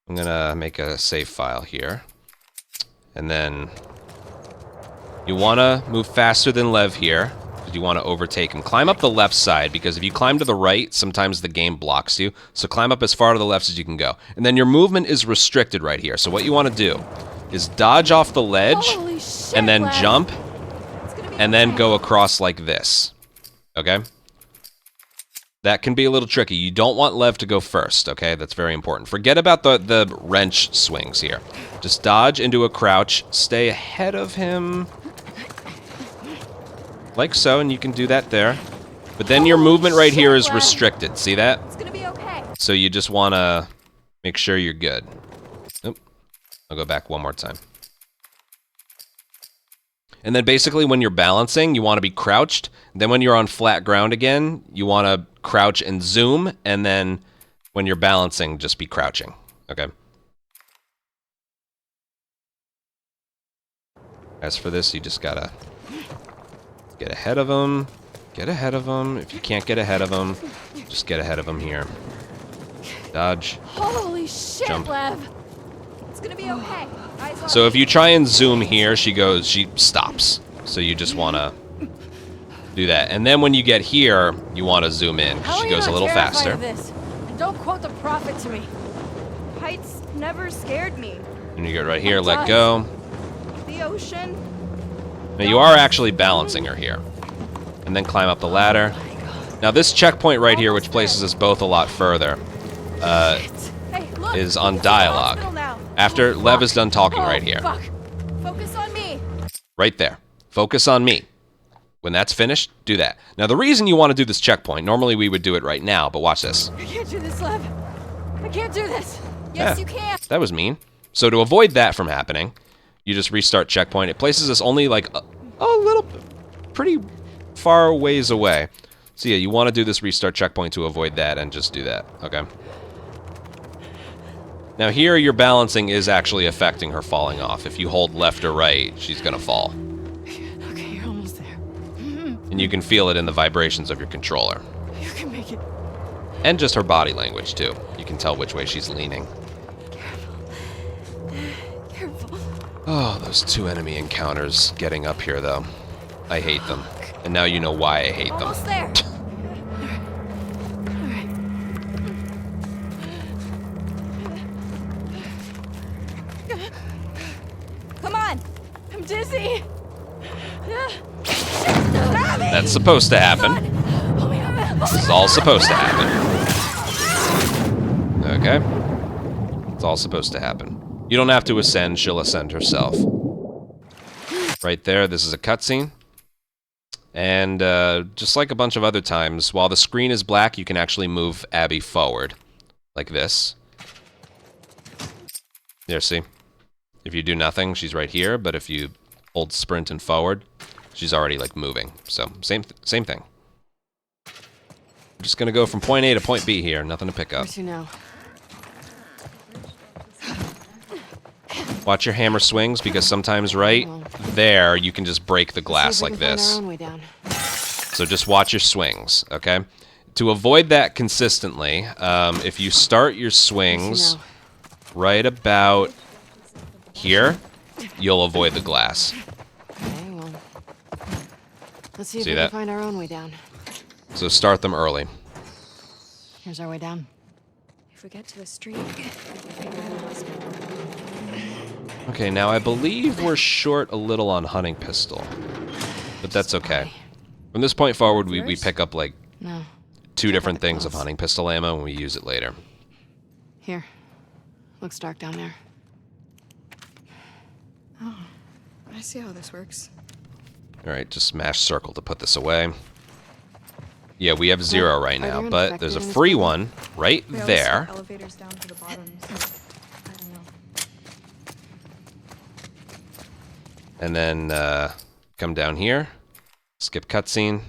I'm gonna make a save file here. And then you wanna move faster than Lev here, because you wanna overtake him. Climb up the left side, because if you climb to the right, sometimes the game blocks you. So climb up as far to the left as you can go. And then your movement is restricted right here. So what you wanna do is dodge off the ledge, Holy shit, and then Lev. jump, It's gonna be and then okay. go across like this. Okay? That can be a little tricky. You don't want Lev to go first, okay? That's very important. Forget about the wrench swings here. Just dodge into a crouch, stay ahead of him, like so, and you can do that there. But then your movement right here is restricted. See that? It's gonna be okay. So you just want to make sure you're good. Oop. I'll go back one more time. And then basically when you're balancing, you want to be crouched. Then when you're on flat ground again, you want to crouch and zoom. And then when you're balancing, just be crouching. Okay? As for this, you just gotta get ahead of them. Get ahead of them. If you can't get ahead of them, just get ahead of them here. Dodge. Holy shit, Jump. Lev. It's gonna be okay. Eyes on So if me. you try and zoom here, she stops. So you just want to do that. And then when you get here, you want to zoom in. How are She you goes a not little terrified faster. of this? And don't quote the prophet to me. Heights never scared me. And you go right here, It let does. go. The ocean. Now you are actually balancing her here. And then climb up the ladder. Now this checkpoint right here, which places us both a lot further, Hey, look, is on it's the dialogue. hospital now. After Oh, Lev fuck. is done talking Oh, right here. Fuck. Focus on me. Right there. Focus on me. When that's finished, do that. Now the reason you want to do this checkpoint, normally we would do it right now, but watch this. I can't do this, Lev. I can't do this. Yes, Yeah. you can. That was mean. So to avoid that from happening, you just restart checkpoint. It places us only like a little, pretty far ways away. So yeah, you want to do this restart checkpoint to avoid that and just do that, okay? Now here your balancing is actually affecting her falling off. If you hold left or right, she's gonna fall. Okay, you're almost there. And you can feel it in the vibrations of your controller. You can make it. And just her body language too. You can tell which way she's leaning. Careful. Oh, those 2 enemy encounters getting up here though. I hate them. And now you know why I hate them. Almost there. Come on. I'm dizzy. That's supposed to happen. This is all supposed to happen. Okay? It's all supposed to happen. You don't have to ascend, she'll ascend herself. Right there, this is a cutscene. And just like a bunch of other times, while the screen is black, you can actually move Abby forward. Like this. There, see? If you do nothing, she's right here, but if you hold sprint and forward, she's already, like, moving. So, same thing. I'm just gonna go from point A to point B here, nothing to pick up. Where's you now? Watch your hammer swings, because sometimes right there, you can just break the glass like this. Our own way down. So just watch your swings, okay? To avoid that consistently, if you start your swings right about here, you'll avoid the glass. Okay, well, let's see if See we that? can find our own way down. So start them early. Here's our way down. If we get to the street, we can figure out the hospital. Okay, now I believe we're short a little on hunting pistol. But that's okay. From this point forward, we pick up like No. 2 different things of hunting pistol ammo and we use it later. Here. Looks dark down there. Oh, I see how this works. Alright, just smash circle to put this away. Yeah, we have 0 right now, but there's a free one right there. Elevators down to the bottom, so I don't know. And then come down here, skip cutscene.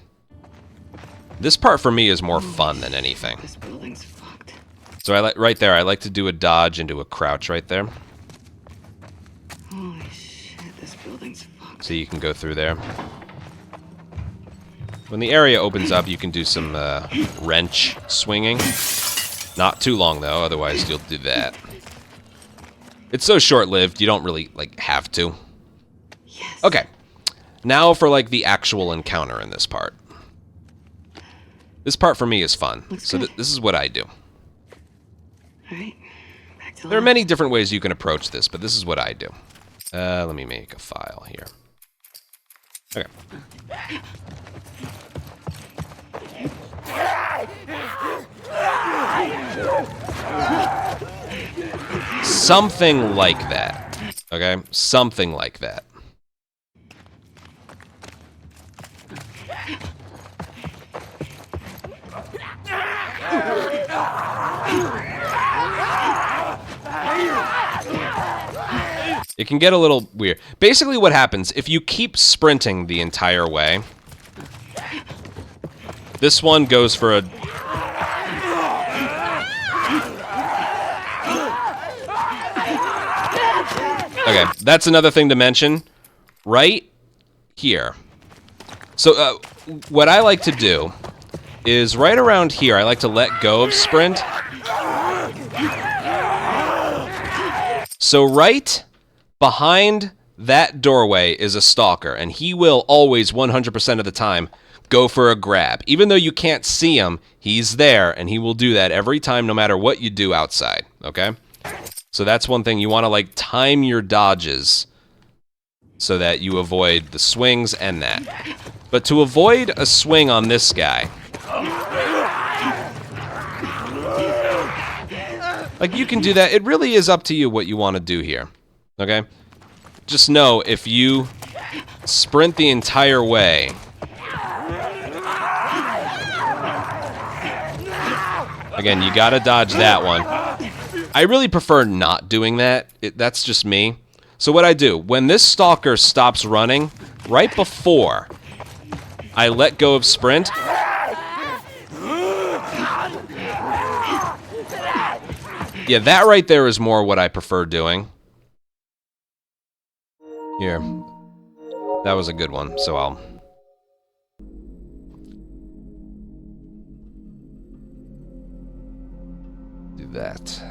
This part for me is more fun than anything. This building's fucked. So I right there, I like to do a dodge into a crouch right there, Holy shit, this building's fucked. so you can go through there. When the area opens up, you can do some wrench swinging. Not too long though, otherwise you'll do that. It's so short-lived, you don't really like have to. Yes. Okay, now for like the actual encounter in this part. This part for me is fun, so this is what I do. Alright. Back to There are many different ways you can approach this, but this is what I do. Let me make a file here. Okay. Something like that. Okay? Something like that. It can get a little weird. Basically what happens, if you keep sprinting the entire way, this one goes for a... Okay, that's another thing to mention. Right here. So, what I like to do is right around here, I like to let go of sprint. So right behind that doorway is a stalker, and he will always, 100% of the time, go for a grab. Even though you can't see him, he's there, and he will do that every time, no matter what you do outside, okay? So that's one thing. You want to, like, time your dodges so that you avoid the swings and that. But to avoid a swing on this guy, like, you can do that. It really is up to you what you want to do here, okay? Just know, if you sprint the entire way, again, you gotta dodge that one. I really prefer not doing that. That's just me. So what I do, when this stalker stops running, right before I let go of sprint, yeah, that right there is more what I prefer doing. Here. That was a good one, so I'll... do that.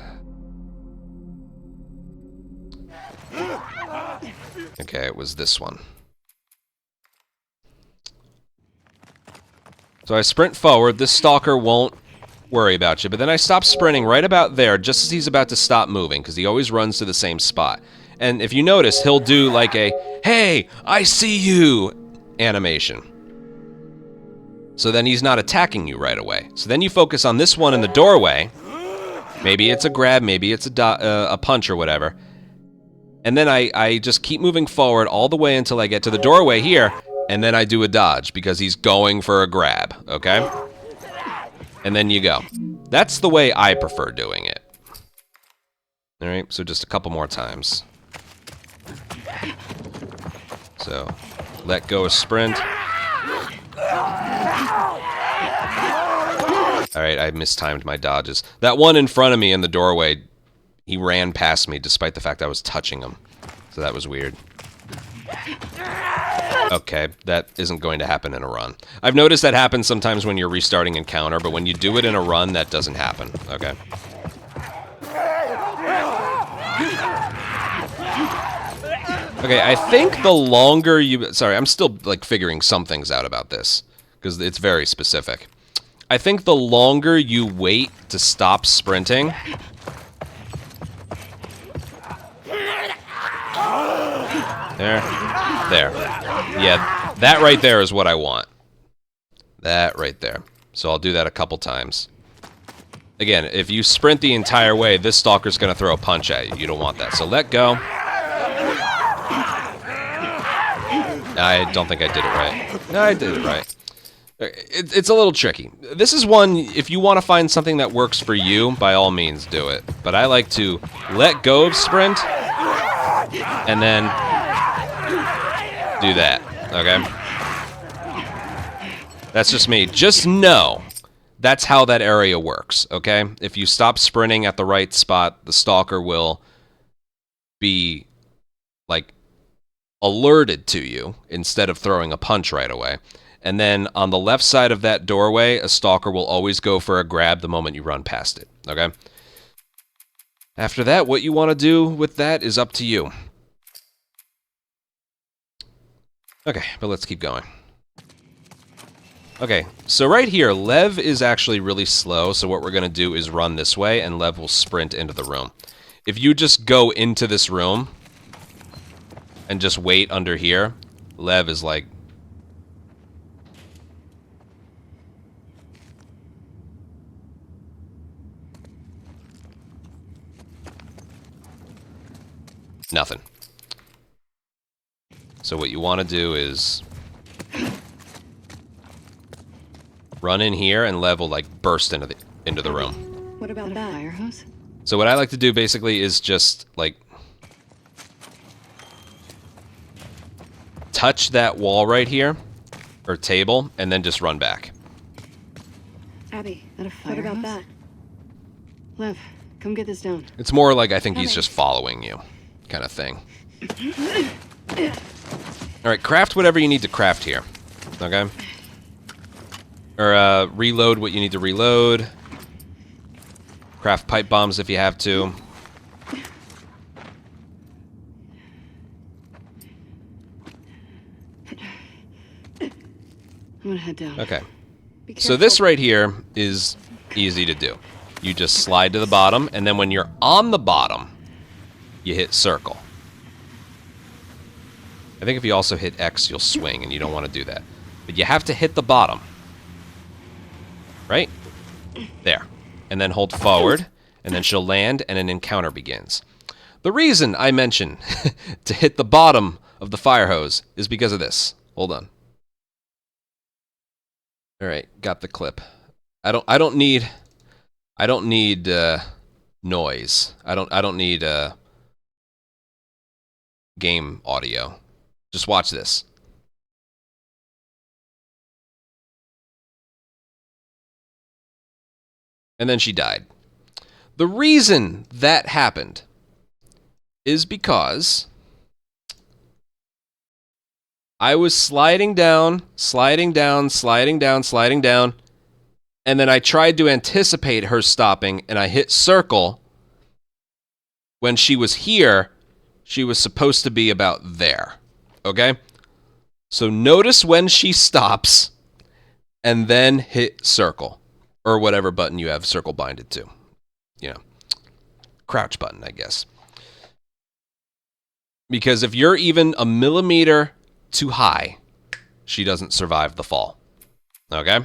Okay, it was this one. So I sprint forward, this stalker won't worry about you, but then I stop sprinting right about there, just as he's about to stop moving, because he always runs to the same spot. And if you notice, he'll do like a, "Hey, I see you," animation. So then he's not attacking you right away. So then you focus on this one in the doorway. Maybe it's a grab, maybe it's a punch or whatever. And then I just keep moving forward all the way until I get to the doorway here, and then I do a dodge, because he's going for a grab, okay? And then you go. That's the way I prefer doing it. Alright, so just a couple more times. So, let go of sprint. Alright, I mistimed my dodges. That one in front of me in the doorway, he ran past me despite the fact I was touching him. So that was weird. Okay, that isn't going to happen in a run. I've noticed that happens sometimes when you're restarting encounter, but when you do it in a run, that doesn't happen. Okay. Okay, I think the longer you... Sorry, I'm still, like, figuring some things out about this, because it's very specific. I think the longer you wait to stop sprinting... There. There. Yeah, that right there is what I want. That right there. So I'll do that a couple times. Again, if you sprint the entire way, this stalker's going to throw a punch at you. You don't want that. So let go. I don't think I did it right. No, I did it right. It's a little tricky. This is one, if you want to find something that works for you, by all means do it. But I like to let go of sprint and then do that, okay? That's just me. Just know that's how that area works, okay? If you stop sprinting at the right spot, the stalker will be, like, alerted to you instead of throwing a punch right away. And then on the left side of that doorway, a stalker will always go for a grab the moment you run past it, okay? After that, what you want to do with that is up to you. Okay, but let's keep going. Okay, so right here, Lev is actually really slow, so what we're going to do is run this way, and Lev will sprint into the room. If you just go into this room and just wait under here, Lev is like... nothing. So what you want to do is run in here, and Lev will, like, burst into the room. What about that fire hose? So what I like to do basically is just, like, touch that wall right here, or table, and then just run back. Abby, that a fire What about hose? That? Lev, come get this down. It's more like I think he's just following you, kind of thing. Alright, craft whatever you need to craft here. Okay? Or, reload what you need to reload. Craft pipe bombs if you have to. I'm gonna head down. Okay. So this right here is easy to do. You just slide to the bottom, and then when you're on the bottom, you hit circle. I think if you also hit X, you'll swing, and you don't want to do that. But you have to hit the bottom. Right? There. And then hold forward, and then she'll land, and an encounter begins. The reason I mention to hit the bottom of the fire hose is because of this. Hold on. Alright, got the clip. I don't need noise. I don't need game audio. Just watch this. And then she died. The reason that happened is because I was sliding down, and then I tried to anticipate her stopping, and I hit circle. When she was here, she was supposed to be about there. Okay? So notice when she stops, and then hit circle. Or whatever button you have circle binded to. You know, crouch button, I guess. Because if you're even a millimeter too high, she doesn't survive the fall. Okay?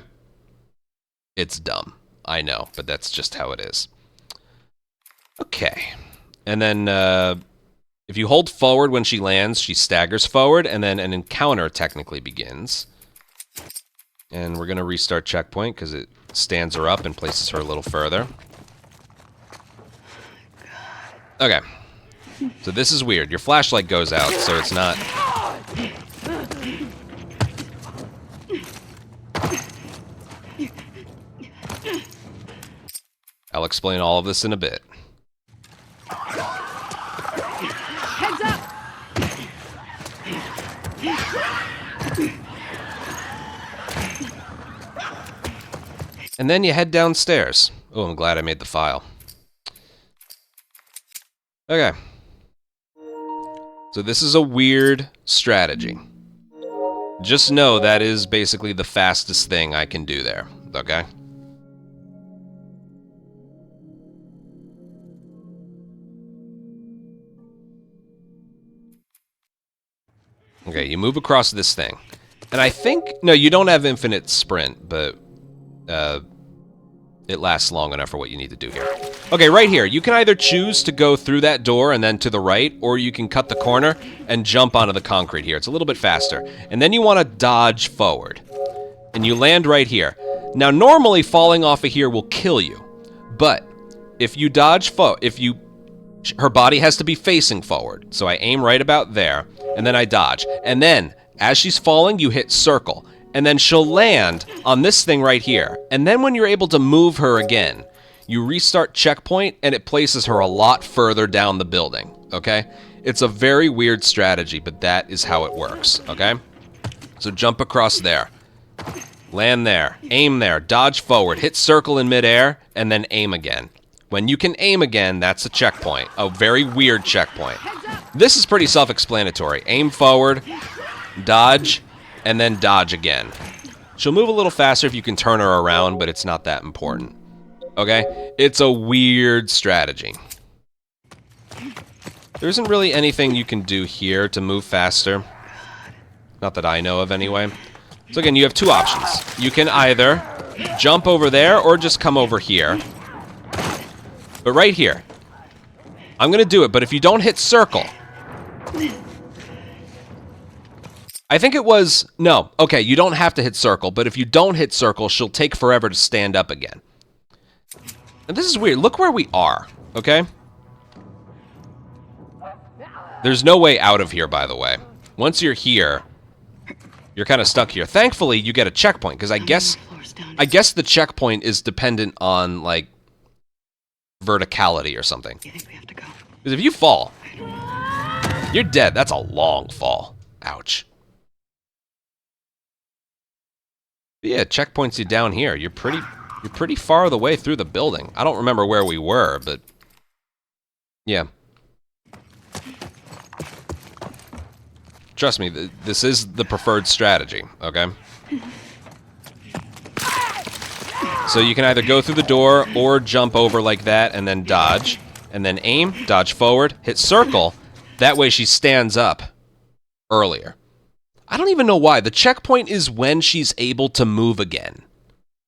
It's dumb. I know, but that's just how it is. Okay. And then, if you hold forward when she lands, she staggers forward, and then an encounter technically begins. And we're going to restart checkpoint, because it stands her up and places her a little further. Okay. So this is weird. Your flashlight goes out, so it's not... I'll explain all of this in a bit. Heads up! And then you head downstairs. Oh, I'm glad I made the file. Okay. So this is a weird strategy. Just know that is basically the fastest thing I can do there, okay? Okay, you move across this thing. And I think... No, you don't have infinite sprint, but... it lasts long enough for what you need to do here. Okay, right here. You can either choose to go through that door and then to the right, or you can cut the corner and jump onto the concrete here. It's a little bit faster. And then you want to dodge forward. And you land right here. Now, normally falling off of here will kill you. But if you dodge her body has to be facing forward. So I aim right about there, and then I dodge. And then, as she's falling, you hit circle. And then she'll land on this thing right here. And then when you're able to move her again, you restart checkpoint, and it places her a lot further down the building, okay? It's a very weird strategy, but that is how it works, okay? So jump across there. Land there. Aim there. Dodge forward. Hit circle in midair, and then aim again. When you can aim again, that's a checkpoint. A very weird checkpoint. This is pretty self-explanatory. Aim forward, dodge, and then dodge again. She'll move a little faster if you can turn her around, but it's not that important. Okay? It's a weird strategy. There isn't really anything you can do here to move faster. Not that I know of, anyway. So again, you have two options. You can either jump over there or just come over here. But right here, I'm going to do it, but if you don't hit circle... I think it was... No, okay, you don't have to hit circle, but if you don't hit circle, she'll take forever to stand up again. And this is weird. Look where we are, okay? There's no way out of here, by the way. Once you're here, you're kind of stuck here. Thankfully, you get a checkpoint, because I guess the checkpoint is dependent on, like, verticality or something. You think we have to go? Because if you fall, you're dead. That's a long fall. Ouch. But yeah, checkpoints you down here. You're pretty far the way through the building. I don't remember where we were, but yeah. Trust me, this is the preferred strategy, okay? So you can either go through the door or jump over like that and then dodge. And then aim, dodge forward, hit circle. That way she stands up earlier. I don't even know why. The checkpoint is when she's able to move again.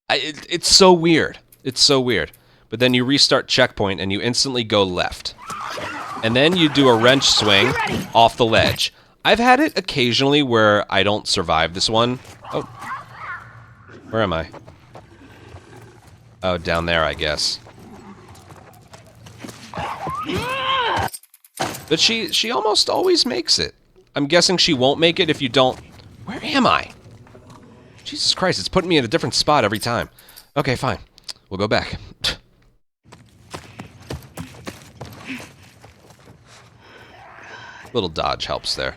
It's so weird. It's so weird. But then you restart checkpoint and you instantly go left. And then you do a wrench swing off the ledge. I've had it occasionally where I don't survive this one. Oh. Where am I? Oh, down there, I guess. But she almost always makes it. I'm guessing she won't make it if you don't... Where am I? Jesus Christ, it's putting me in a different spot every time. Okay, fine. We'll go back. Little dodge helps there.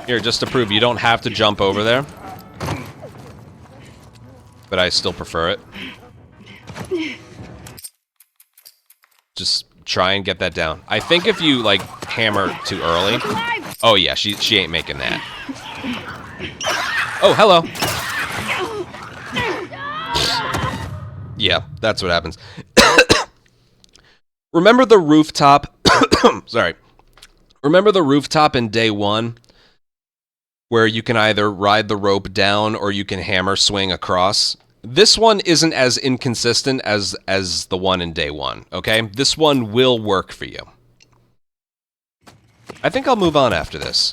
Here, just to prove, you don't have to jump over there. But I still prefer it. Just try and get that down. I think if you, like, hammer too early... Oh, yeah, she ain't making that. Oh, hello. Yeah, that's what happens. Remember the rooftop... Sorry. Remember the rooftop in day one? Where you can either ride the rope down or you can hammer swing across? This one isn't as inconsistent as the one in day one, okay? This one will work for you. I think I'll move on after this.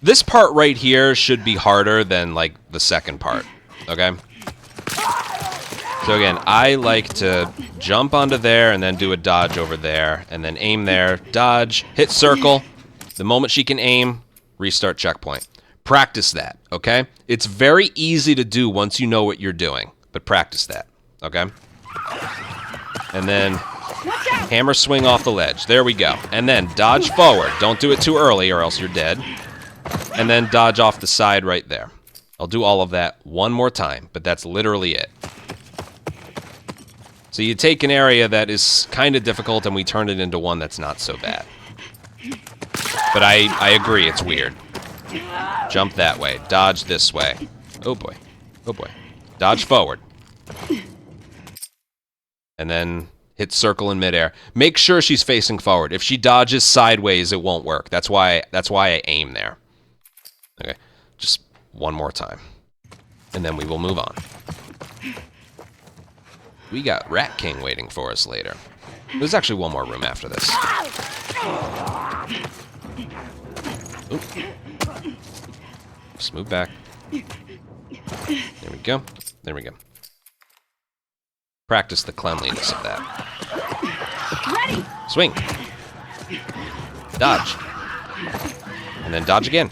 This part right here should be harder than, like, the second part, okay? So again, I like to jump onto there and then do a dodge over there, and then aim there, dodge, hit circle. The moment she can aim, restart checkpoint. Practice that, okay? It's very easy to do once you know what you're doing, but practice that, okay? And then hammer swing off the ledge. There we go. And then dodge forward. Don't do it too early or else you're dead. And then dodge off the side right there. I'll do all of that one more time, but that's literally it. So you take an area that is kind of difficult and we turn it into one that's not so bad. But I agree, it's weird. Jump that way. Dodge this way. Oh boy. Oh boy. Dodge forward. And then hit circle in midair. Make sure she's facing forward. If she dodges sideways, it won't work. That's why I aim there. Okay. Just one more time. And then we will move on. We got Rat King waiting for us later. There's actually one more room after this. Oop. Just move back. There we go. There we go. Practice the cleanliness of that. Ready. Swing. Dodge. And then dodge again.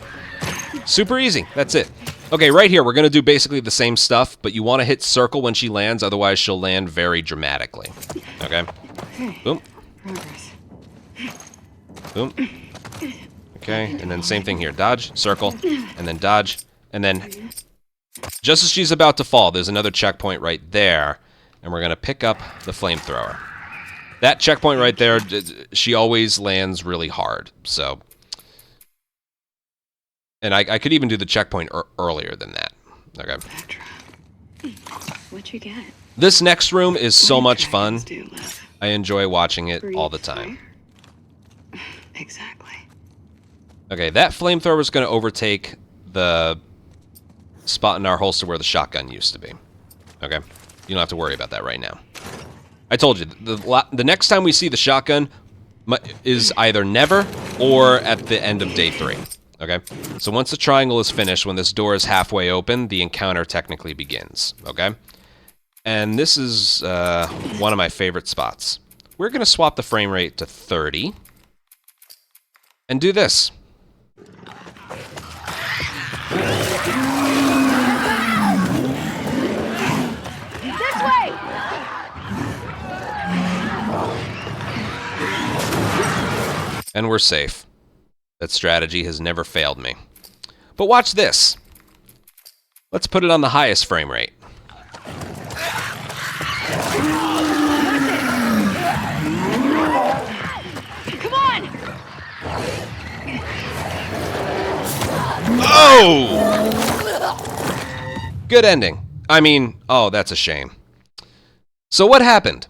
Super easy. That's it. Okay, right here, we're going to do basically the same stuff, but you want to hit circle when she lands, otherwise she'll land very dramatically. Okay? Boom. Boom. Okay, and then same thing here. Dodge, circle, and then dodge, and then just as she's about to fall, there's another checkpoint right there, and we're going to pick up the flamethrower. That checkpoint right there, she always lands really hard, so... And I could even do the checkpoint earlier than that. Okay. What you get? This next room is so much fun. I enjoy watching it all the time. Exactly. Okay, that flamethrower is going to overtake the spot in our holster where the shotgun used to be. Okay? You don't have to worry about that right now. I told you, the next time we see the shotgun is either never or at the end of day 3. Okay? So once the triangle is finished, when this door is halfway open, the encounter technically begins. Okay? And this is one of my favorite spots. We're going to swap the frame rate to 30 and do this. This way. And we're safe. That strategy has never failed me. But watch this. Let's put it on the highest frame rate. Come on. Oh! Good ending. I mean, oh, that's a shame. So what happened?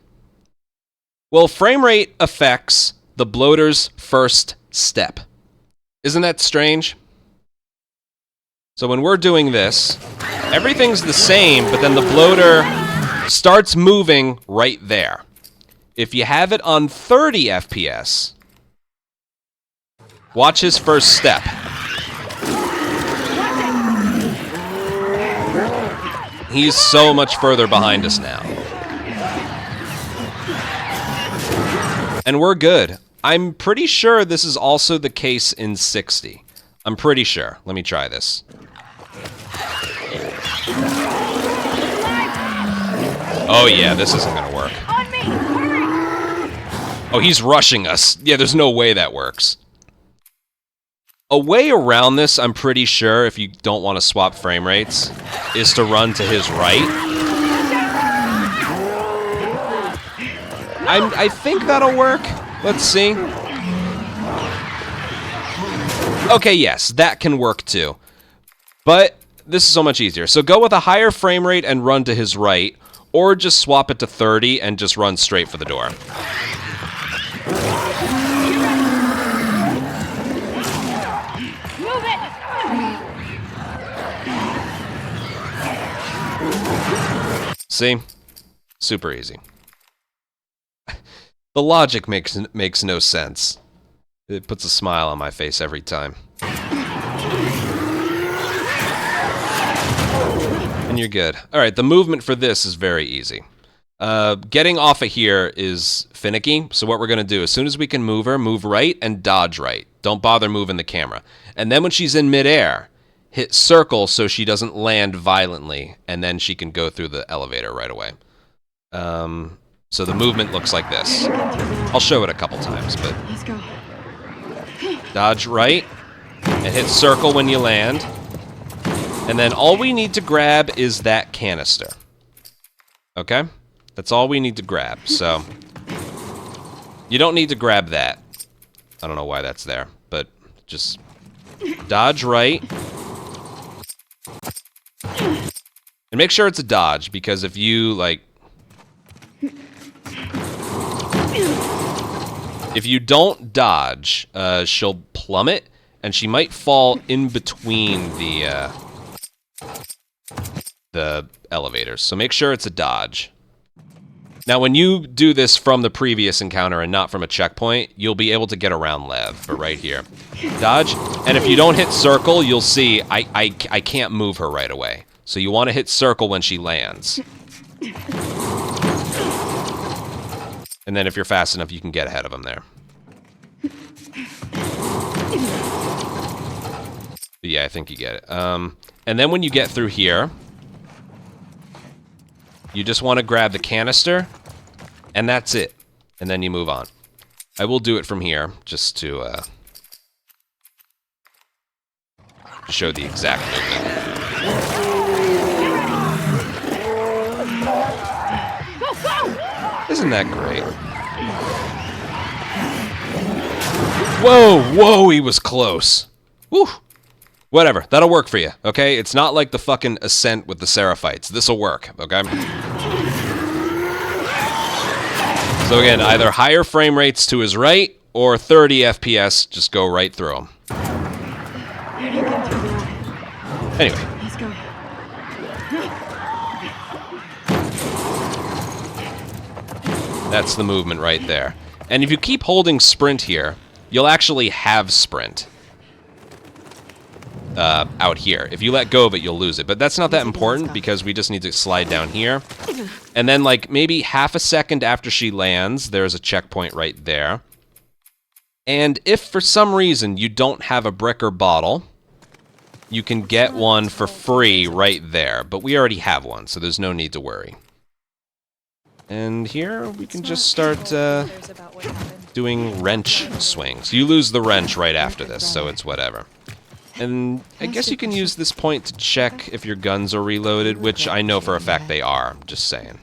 Well, frame rate affects the bloater's first step. Isn't that strange? So when we're doing this, everything's the same, but then the bloater starts moving right there. If you have it on 30 FPS, watch his first step. He's so much further behind us now. And we're good. I'm pretty sure this is also the case in 60. I'm pretty sure. Let me try this. Oh yeah, this isn't gonna work. On me. Hurry. Oh, he's rushing us. Yeah, there's no way that works. A way around this, I'm pretty sure, if you don't want to swap frame rates, is to run to his right. I think that'll work. Let's see. Okay, yes, that can work too. But this is so much easier. So go with a higher frame rate and run to his right, or just swap it to 30 and just run straight for the door. Move it. See? Super easy. The logic makes no sense. It puts a smile on my face every time. And you're good. Alright, the movement for this is very easy. Getting off of here is finicky, so what we're going to do, as soon as we can move her, move right and dodge right. Don't bother moving the camera. And then when she's in midair, hit circle so she doesn't land violently, and then she can go through the elevator right away. So the movement looks like this. I'll show it a couple times, but... Let's go. Dodge right, and hit circle when you land. And then all we need to grab is that canister. Okay? That's all we need to grab, so... You don't need to grab that. I don't know why that's there, but just... Dodge right. And make sure it's a dodge, because if you, like... If you don't dodge, she'll plummet, and she might fall in between the elevators. So make sure it's a dodge. Now, when you do this from the previous encounter and not from a checkpoint, you'll be able to get around Lev, but right here. Dodge, and if you don't hit circle, you'll see I can't move her right away. So you want to hit circle when she lands. And then if you're fast enough, you can get ahead of him there. But yeah, I think you get it. And then when you get through here, you just want to grab the canister, and that's it. And then you move on. I will do it from here, just to show the exact movement. Isn't that great? Whoa, whoa, he was close. Woo. Whatever, that'll work for you, okay? It's not like the fucking Ascent with the Seraphites. This'll work, okay? So again, either higher frame rates to his right, or 30 FPS, just go right through him. Anyway. Let's go. That's the movement right there. And if you keep holding sprint here, you'll actually have sprint. Out here. If you let go of it, you'll lose it. But that's not that important because we just need to slide down here. And then, like, maybe half a second after she lands, there's a checkpoint right there. And if for some reason you don't have a brick or bottle, you can get one for free right there. But we already have one, so there's no need to worry. And here we can just start doing wrench swings. You lose the wrench right after this, so it's whatever. And I guess you can use this point to check if your guns are reloaded, which I know for a fact they are, just saying.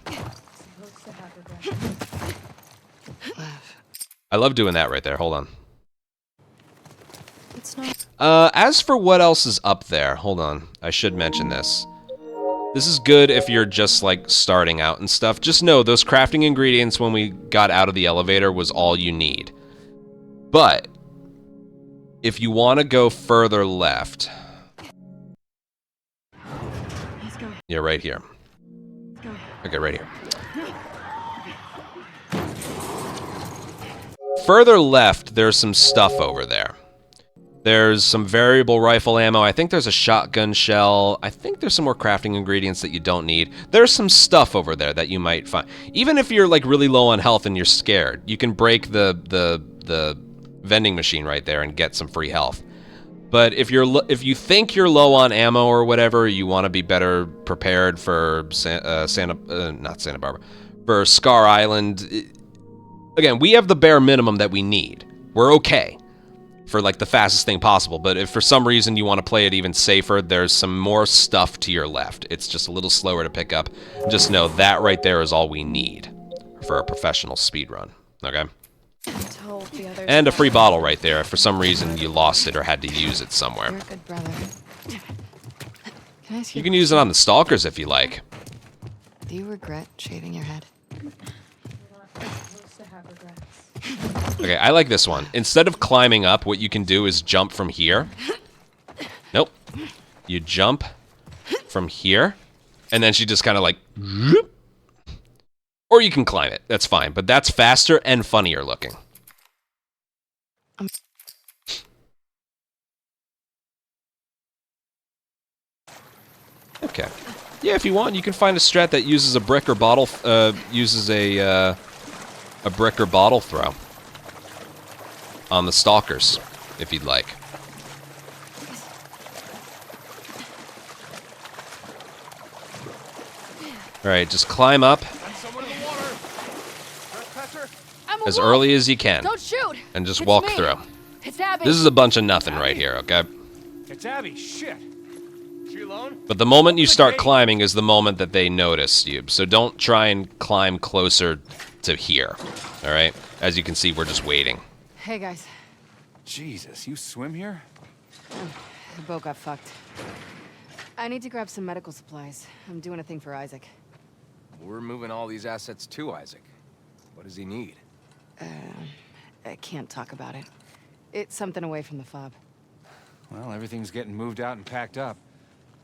I love doing that right there, hold on. As for what else is up there, hold on, I should mention this. This is good if you're just, like, starting out and stuff. Just know, those crafting ingredients when we got out of the elevator was all you need. But if you want to go further left... Let's go. Yeah, right here. Let's go. Okay, right here. Further left, there's some stuff over there. There's some variable rifle ammo. I think there's a shotgun shell. I think there's some more crafting ingredients that you don't need. There's some stuff over there that you might find. Even if you're, like, really low on health and you're scared, you can break the vending machine right there and get some free health. But if you think you're low on ammo or whatever, you want to be better prepared for not Santa Barbara, for Scar Island. Again, we have the bare minimum that we need. We're okay for, like, the fastest thing possible. But if for some reason you want to play it even safer, there's some more stuff to your left. It's just a little slower to pick up. Just know that right there is all we need for a professional speedrun. Okay? And a free bottle right there if for some reason you lost it or had to use it somewhere. You're a good brother. Can I ask You can use it on the stalkers if you like. Do you regret shaving your head? Okay, I like this one. Instead of climbing up, what you can do is jump from here. Nope. You jump from here, and then she just kind of like... Or you can climb it. That's fine, but that's faster and funnier looking. Okay. Yeah, if you want, you can find a strat that uses a brick or bottle, uses a brick or bottle throw on the stalkers, if you'd like. Alright, just climb up as early as you can. Don't shoot! And just It's walk me. through. It's Abby. This is a bunch of nothing right here, okay? It's Abby. Shit. She alone? But the moment you start climbing is the moment that they notice you. So don't try and climb closer to here, alright? As you can see, we're just waiting. Hey, guys. Jesus, you swim here? The boat got fucked. I need to grab some medical supplies. I'm doing a thing for Isaac. We're moving all these assets to Isaac. What does he need? I can't talk about it. It's something away from the fob. Well, everything's getting moved out and packed up.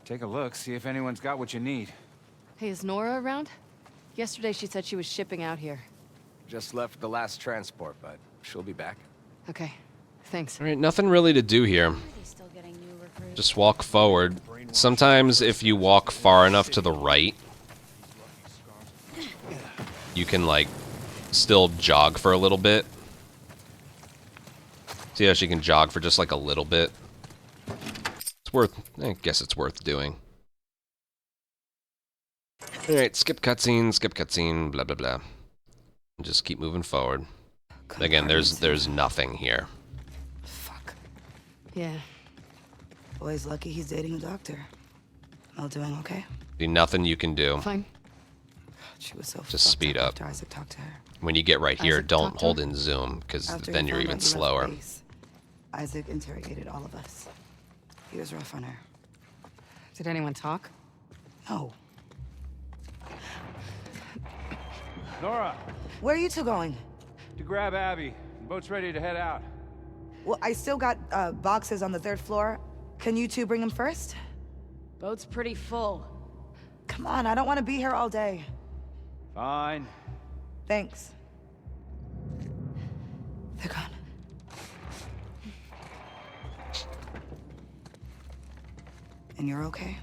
Take a look, see if anyone's got what you need. Hey, is Nora around? Yesterday she said she was shipping out here. Just left the last transport, but she'll be back. Okay, thanks. Alright, nothing really to do here. Just walk forward. Sometimes if you walk far enough to the right, you can, like, still jog for a little bit. See how she can jog for just, like, a little bit? It's worth... I guess it's worth doing. Alright, skip cutscene, blah, blah, blah. Just keep moving forward. Again, there's nothing here. Fuck. Yeah. Boy's lucky he's dating a doctor. Mel doing okay? Be nothing you can do. Fine. She was so Just fucked speed up. after Isaac talked to her. When you get right here, Isaac don't talked to hold her? in zoom, because After then he you're found even out you left slower. base, Isaac interrogated all of us. He was rough on her. Did anyone talk? No. Nora, Where are you two going? to grab Abby. The boat's ready to head out. Well, I still got boxes on the 3rd floor. Can you two bring them first? Boat's pretty full. Come on, I don't want to be here all day. Fine. Thanks. They're gone. And you're okay?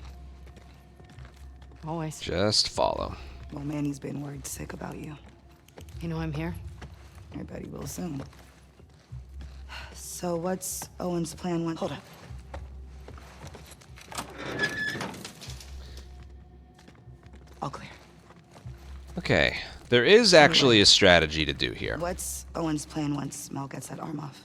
Always. Just follow. Well, Manny's been worried sick about you. You know I'm here? I bet he will soon. So what's Owen's plan when— Hold up. All clear. Okay, there is actually a strategy to do here. What's Owen's plan once Mel gets that arm off?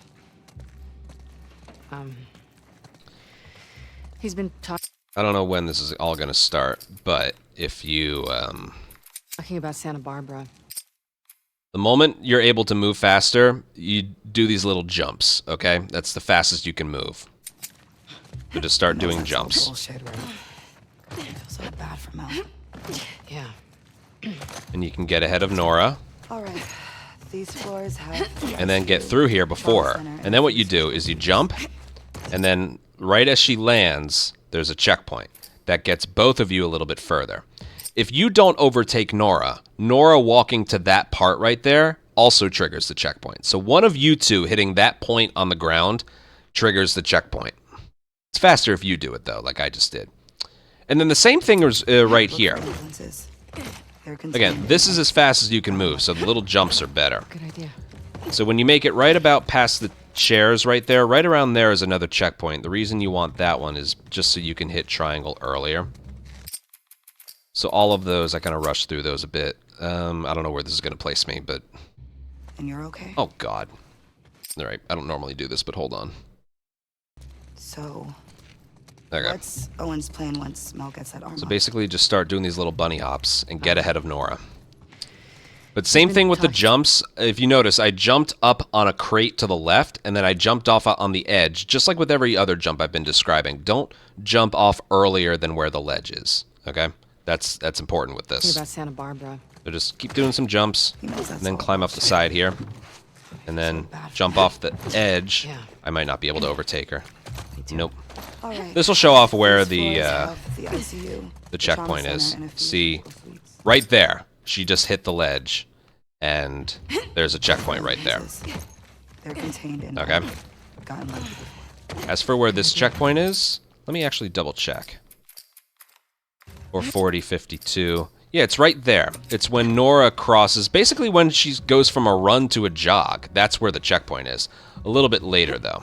He's been talking I don't know when this is all going to start, but if you, about Santa Barbara. the moment you're able to move faster, you do these little jumps, okay? That's the fastest you can move. So just start doing That's all jumps. bullshit, right? I feel so bad for Mel. Yeah. And you can get ahead of Nora, All right. These floors have— and then get through here before her. And then what you do is you jump, and then right as she lands, there's a checkpoint. That gets both of you a little bit further. If you don't overtake Nora, Nora walking to that part right there also triggers the checkpoint. So one of you two hitting that point on the ground triggers the checkpoint. It's faster if you do it, though, like I just did. And then the same thing is right Look here. for entrances. They're Again, contained. this is as fast as you can move, so the little jumps are better. Good idea. So when you make it right about past the chairs right there, right around there is another checkpoint. The reason you want that one is just so you can hit triangle earlier. So all of those, I kind of rushed through those a bit. I don't know where this is going to place me, but... And you're okay? Oh, God. All right, I don't normally do this, but hold on. So Okay. what's Owen's plan once Mel gets that arm So off? basically just start doing these little bunny hops and get ahead of Nora. But same thing with the jumps. If you notice, I jumped up on a crate to the left, and then I jumped off on the edge, just like with every other jump I've been describing. Don't jump off earlier than where the ledge is, okay? That's important with Think this. about Santa Barbara. So just keep doing some jumps, He knows that's and then all climb up the bullshit. side here, and then bad for jump that. off the edge. Yeah. I might not be able to overtake her. Nope. All right. This will show off where These the floors have the ICU, the trauma checkpoint center, is. and a few See, medical suites. right there, she just hit the ledge, and there's a checkpoint right there. They're contained in— Okay. Gotten lucky before. As for where this checkpoint is, let me actually double check. Or 4052. Yeah, it's right there. It's when Nora crosses, basically when she goes from a run to a jog. That's where the checkpoint is. A little bit later, though.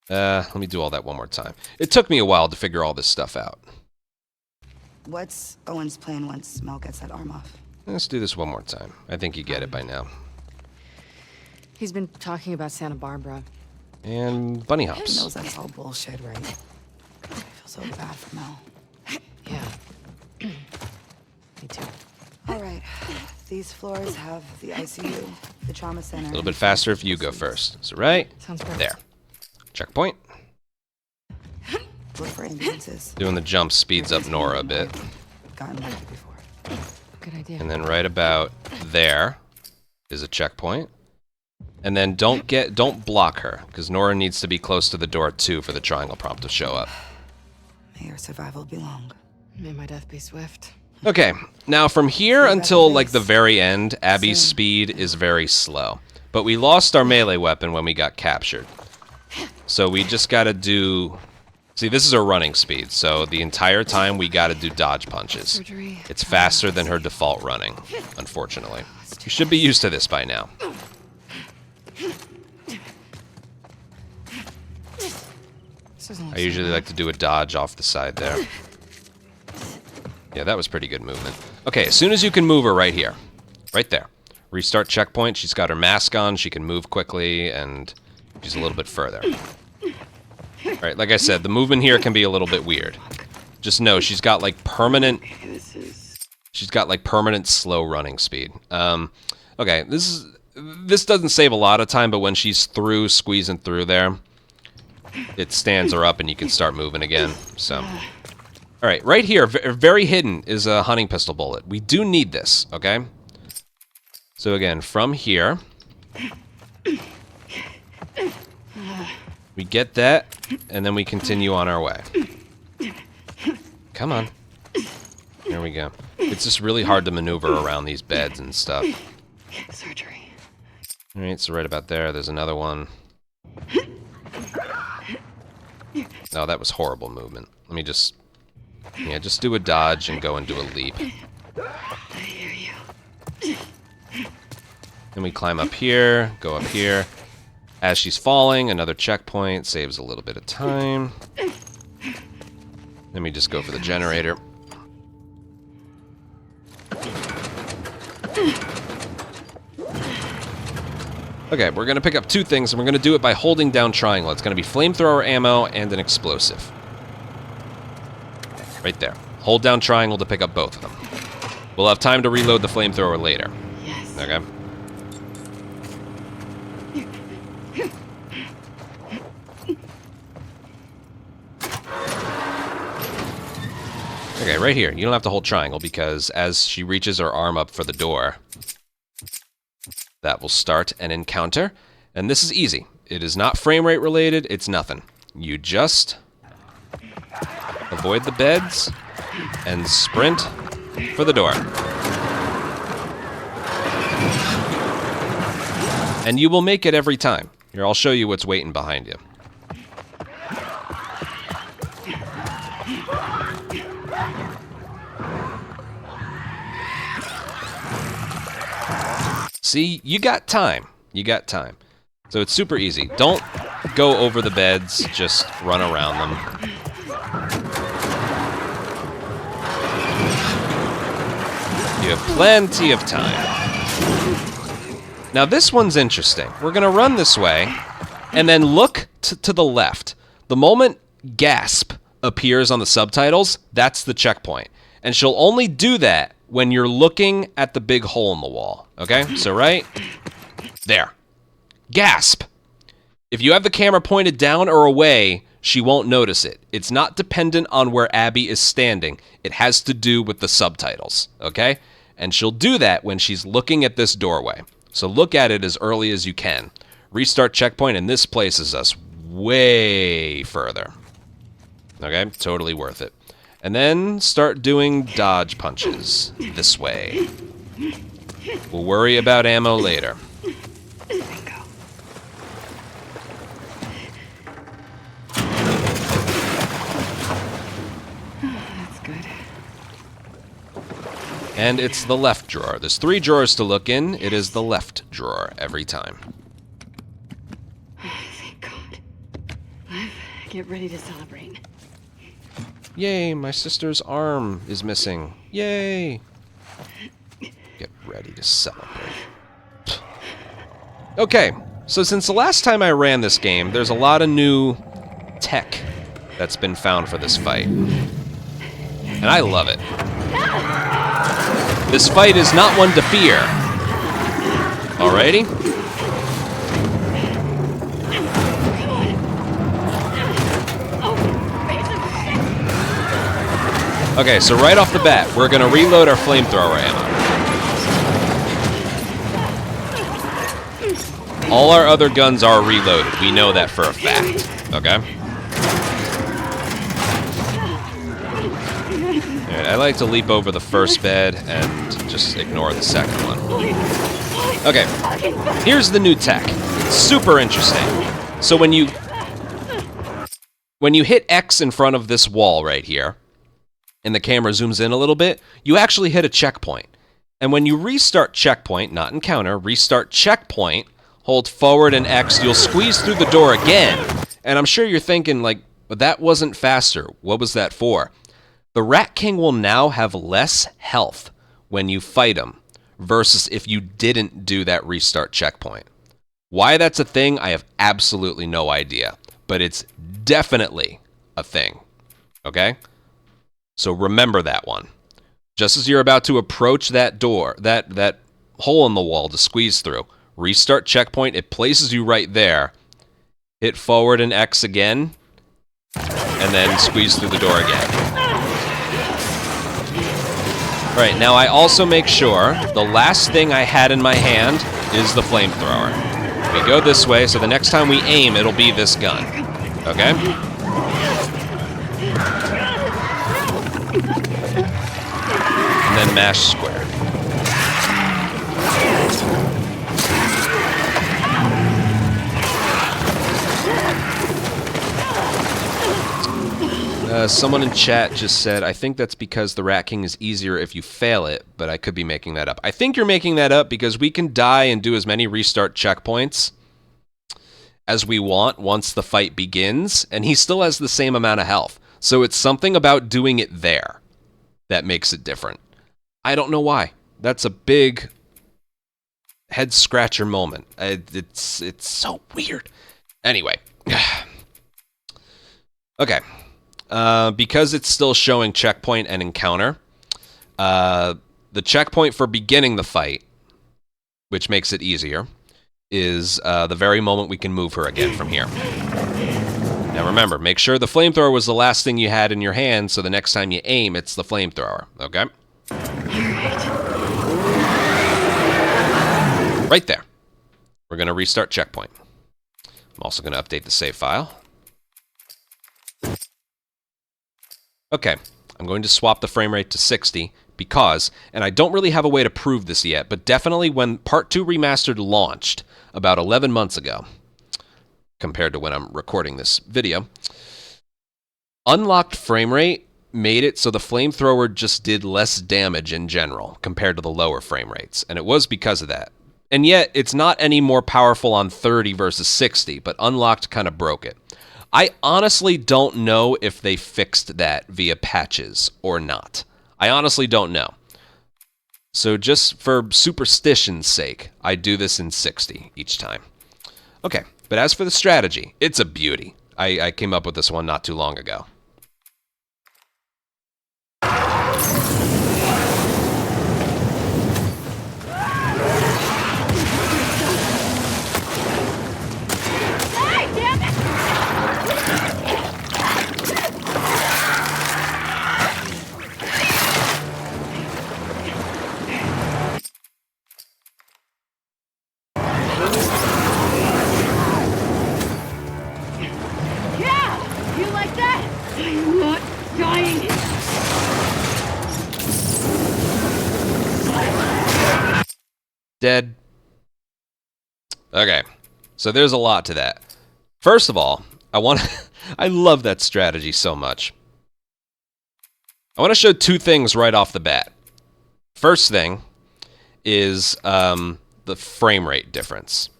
Let me do all that one more time. It took me a while to figure all this stuff out. What's Owen's plan once Mel gets that arm off? Let's do this one more time. I think you get it by now. He's been talking about Santa Barbara. And bunny He hops. knows that's all bullshit, right? I feel so bad for Mel. Yeah. Me too. All right. These floors have the ICU, the trauma center. A little bit faster if you go first. So right Sounds perfect. there. Checkpoint. Look for ambulances. Doing the jump speeds up Nora a bit. Gotten lucky before. Good idea. And then right about there is a checkpoint. And then don't block her, because Nora needs to be close to the door too for the triangle prompt to show up. May your survival be long. May my death be swift. Okay, now from here until like the very end, Abby's speed is very slow. But we lost our melee weapon when we got captured. So we just gotta do... See, this is her running speed, so the entire time we gotta do dodge punches. Surgery. It's faster than her default running, unfortunately. You should be used to this by now. I usually like to do a dodge off the side there. Yeah, that was pretty good movement. Okay, as soon as you can move her right here. Right there. Restart checkpoint. She's got her mask on. She can move quickly, and she's a little bit further. Alright, like I said, the movement here can be a little bit weird. Just know she's got like permanent... She's got like permanent slow running speed. Okay, this doesn't save a lot of time, but when she's through, squeezing through there, it stands her up and you can start moving again. So, all right, right here, very hidden, is a hunting pistol bullet. We do need this, okay? So again, from here, we get that, and then we continue on our way. Come on. There we go. It's just really hard to maneuver around these beds and stuff. Surgery. All right, so right about there, there's another one. Oh, that was horrible movement. Let me just... Yeah, just do a dodge and go and do a leap. I hear you. Then we climb up here, go up here. As she's falling, another checkpoint, saves a little bit of time. Let me just go for the generator. Okay, we're going to pick up two things, and we're going to do it by holding down triangle. It's going to be flamethrower ammo and an explosive. Right there. Hold down triangle to pick up both of them. We'll have time to reload the flamethrower later. Yes. Okay? Okay, right here. You don't have to hold triangle, because as she reaches her arm up for the door, that will start an encounter. And this is easy. It is not frame rate related. It's nothing. You just avoid the beds and sprint for the door. And you will make it every time. Here, I'll show you what's waiting behind you. See, you got time. You got time. So it's super easy. Don't go over the beds, just run around them. You have plenty of time. Now this one's interesting. We're gonna run this way, and then look to the left. The moment gasp appears on the subtitles, that's the checkpoint. And she'll only do that when you're looking at the big hole in the wall. Okay? So right there. Gasp. If you have the camera pointed down or away, she won't notice it. It's not dependent on where Abby is standing. It has to do with the subtitles. Okay? And she'll do that when she's looking at this doorway. So look at it as early as you can. Restart checkpoint, and this places us way further. Okay? Totally worth it. And then start doing dodge punches this way. We'll worry about ammo later. Bingo. That's good. And it's the left drawer. There's 3 drawers to look in. It is the left drawer every time. Thank God. Lev, get ready to celebrate. Yay, my sister's arm is missing. Yay! Get ready to celebrate. Okay, so since the last time I ran this game, there's a lot of new tech that's been found for this fight. And I love it. This fight is not one to fear. Alrighty? Okay, so right off the bat, we're gonna reload our flamethrower ammo. All our other guns are reloaded. We know that for a fact. Okay? Alright, I like to leap over the first bed and just ignore the second one. Okay, here's the new tech. It's super interesting. So when you hit X in front of this wall right here, and the camera zooms in a little bit, you actually hit a checkpoint. And when you restart checkpoint, not encounter, restart checkpoint, hold forward and X, you'll squeeze through the door again. And I'm sure you're thinking, like, but that wasn't faster. What was that for? The Rat King will now have less health when you fight him versus if you didn't do that restart checkpoint. Why that's a thing, I have absolutely no idea. But it's definitely a thing. Okay? So remember that one. Just as you're about to approach that door, that hole in the wall to squeeze through, restart checkpoint, it places you right there. Hit forward and X again, and then squeeze through the door again. Alright, now I also make sure the last thing I had in my hand is the flamethrower. We go this way, so the next time we aim, it'll be this gun. Okay? And then mash square. Someone in chat just said, I think that's because the Rat King is easier if you fail it, but I could be making that up. I think you're making that up because we can die and do as many restart checkpoints as we want once the fight begins, and he still has the same amount of health. So it's something about doing it there that makes it different. I don't know why. That's a big head-scratcher moment. It's so weird. Anyway. Okay. Because it's still showing checkpoint and encounter, the checkpoint for beginning the fight, which makes it easier, is the very moment we can move her again from here. Now remember, make sure the flamethrower was the last thing you had in your hand, so the next time you aim, it's the flamethrower, okay? Right there. We're going to restart checkpoint. I'm also going to update the save file. Okay, I'm going to swap the frame rate to 60 because, and I don't really have a way to prove this yet, but definitely when Part 2 Remastered launched about 11 months ago, compared to when I'm recording this video, unlocked frame rate made it so the flamethrower just did less damage in general compared to the lower frame rates, and it was because of that. And yet, it's not any more powerful on 30 versus 60, but unlocked kind of broke it. I honestly don't know if they fixed that via patches or not. I honestly don't know. So just for superstition's sake, I do this in 60 each time. Okay, but as for the strategy, it's a beauty. I came up with this one not too long ago. Dead. Okay, so there's a lot to that. First of all, I love that strategy so much. I want to show two things right off the bat. First thing is the frame rate difference.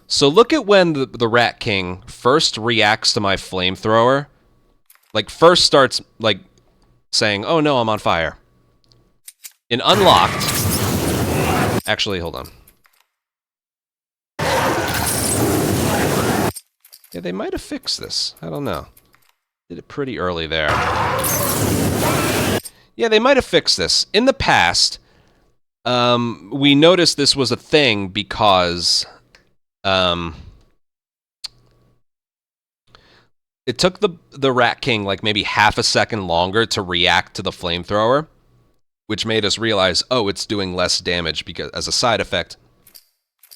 So look at when the Rat King first reacts to my flamethrower. Like, first starts, like, saying, oh no, I'm on fire. In Unlocked... Actually, hold on. Yeah, they might have fixed this. I don't know. Did it pretty early there. Yeah, they might have fixed this. In the past, we noticed this was a thing because... it took the Rat King like maybe half a second longer to react to the flamethrower, which made us realize, oh, it's doing less damage because as a side effect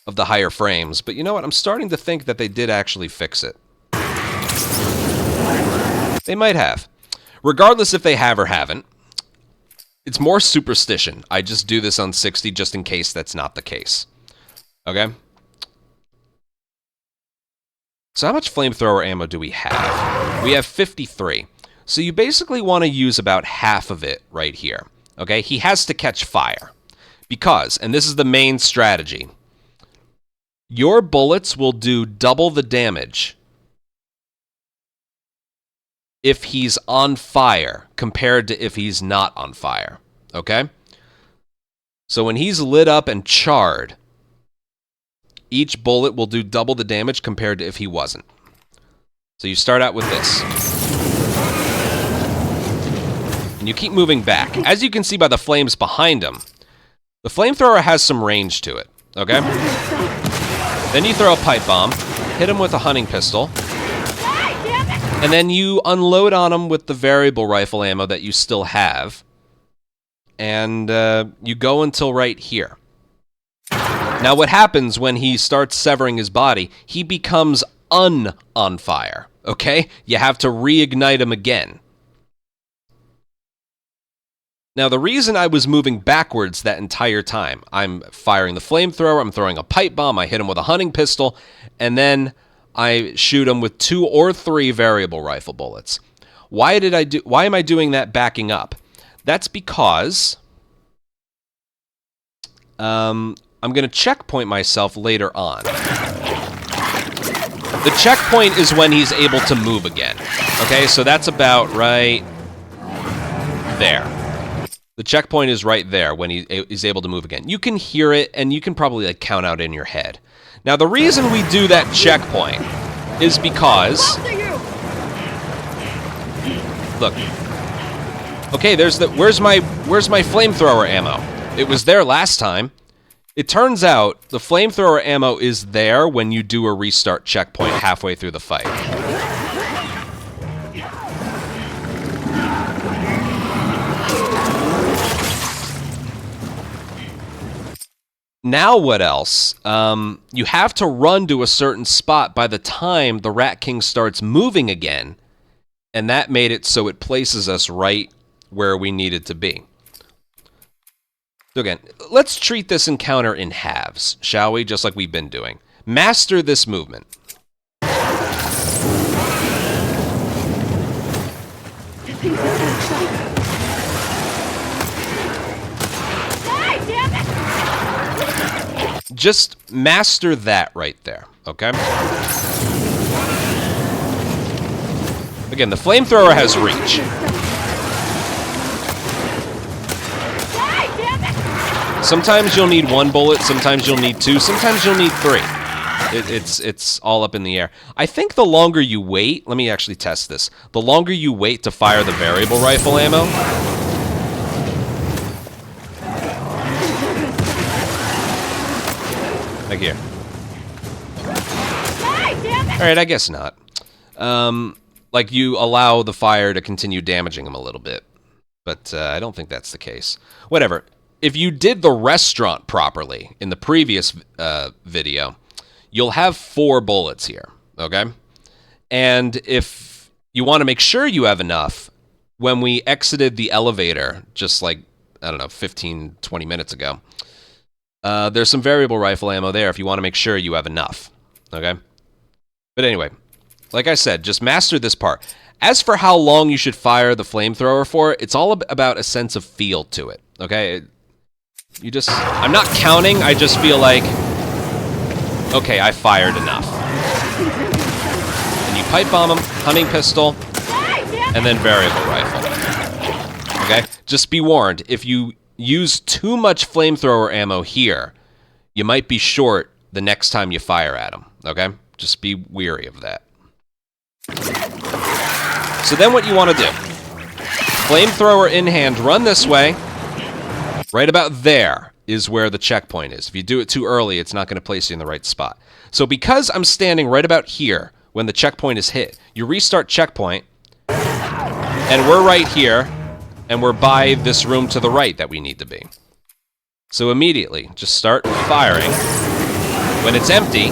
of the higher frames. But you know what? I'm starting to think that they did actually fix it. They might have. Regardless if they have or haven't, it's more superstition. I just do this on 60 just in case that's not the case. Okay? So how much flamethrower ammo do we have? We have 53. So you basically want to use about half of it right here. Okay? He has to catch fire. Because, and this is the main strategy, your bullets will do double the damage if he's on fire compared to if he's not on fire. Okay? So when he's lit up and charred, each bullet will do double the damage compared to if he wasn't. So you start out with this. And you keep moving back. As you can see by the flames behind him, the flamethrower has some range to it. Okay? Then you throw a pipe bomb, hit him with a hunting pistol, and then you unload on him with the variable rifle ammo that you still have. And you go until right here. Now what happens when he starts severing his body, he becomes on fire, okay? You have to reignite him again. Now the reason I was moving backwards that entire time, I'm firing the flamethrower, I'm throwing a pipe bomb, I hit him with a hunting pistol, and then I shoot him with 2 or 3 variable rifle bullets. Why am I doing that backing up? That's because I'm going to checkpoint myself later on. The checkpoint is when he's able to move again. Okay, so that's about right there. The checkpoint is right there when he is able to move again. You can hear it, and you can probably like count out in your head. Now, the reason we do that checkpoint is because... Look. Okay, where's my flamethrower ammo? It was there last time. It turns out the flamethrower ammo is there when you do a restart checkpoint halfway through the fight. Now what else? You have to run to a certain spot by the time the Rat King starts moving again, and that made it so it places us right where we needed to be. So again, let's treat this encounter in halves, shall we? Just like we've been doing. Master this movement. Just master that right there, okay? Again, the flamethrower has reach. Sometimes you'll need 1 bullet, sometimes you'll need 2, sometimes you'll need 3. It's all up in the air. I think the longer you wait, let me actually test this. The longer you wait to fire the variable rifle ammo, like here. Alright, I guess not. Like you allow the fire to continue damaging him a little bit. But I don't think that's the case. Whatever. If you did the restaurant properly in the previous video, you'll have 4 bullets here, okay? And if you want to make sure you have enough, when we exited the elevator, just like, I don't know, 15, 20 minutes ago, there's some variable rifle ammo there if you want to make sure you have enough, okay? But anyway, like I said, just master this part. As for how long you should fire the flamethrower for, it's all about a sense of feel to it, okay? You just... I'm not counting, I just feel like... Okay, I fired enough. And you pipe bomb him, hunting pistol, and then variable rifle. Okay? Just be warned, if you use too much flamethrower ammo here, you might be short the next time you fire at him. Okay? Just be weary of that. So then what you want to do, flamethrower in hand, run this way. Right about there is where the checkpoint is. If you do it too early, it's not going to place you in the right spot. So because I'm standing right about here when the checkpoint is hit, you restart checkpoint, and we're right here, and we're by this room to the right that we need to be. So immediately, just start firing. When it's empty,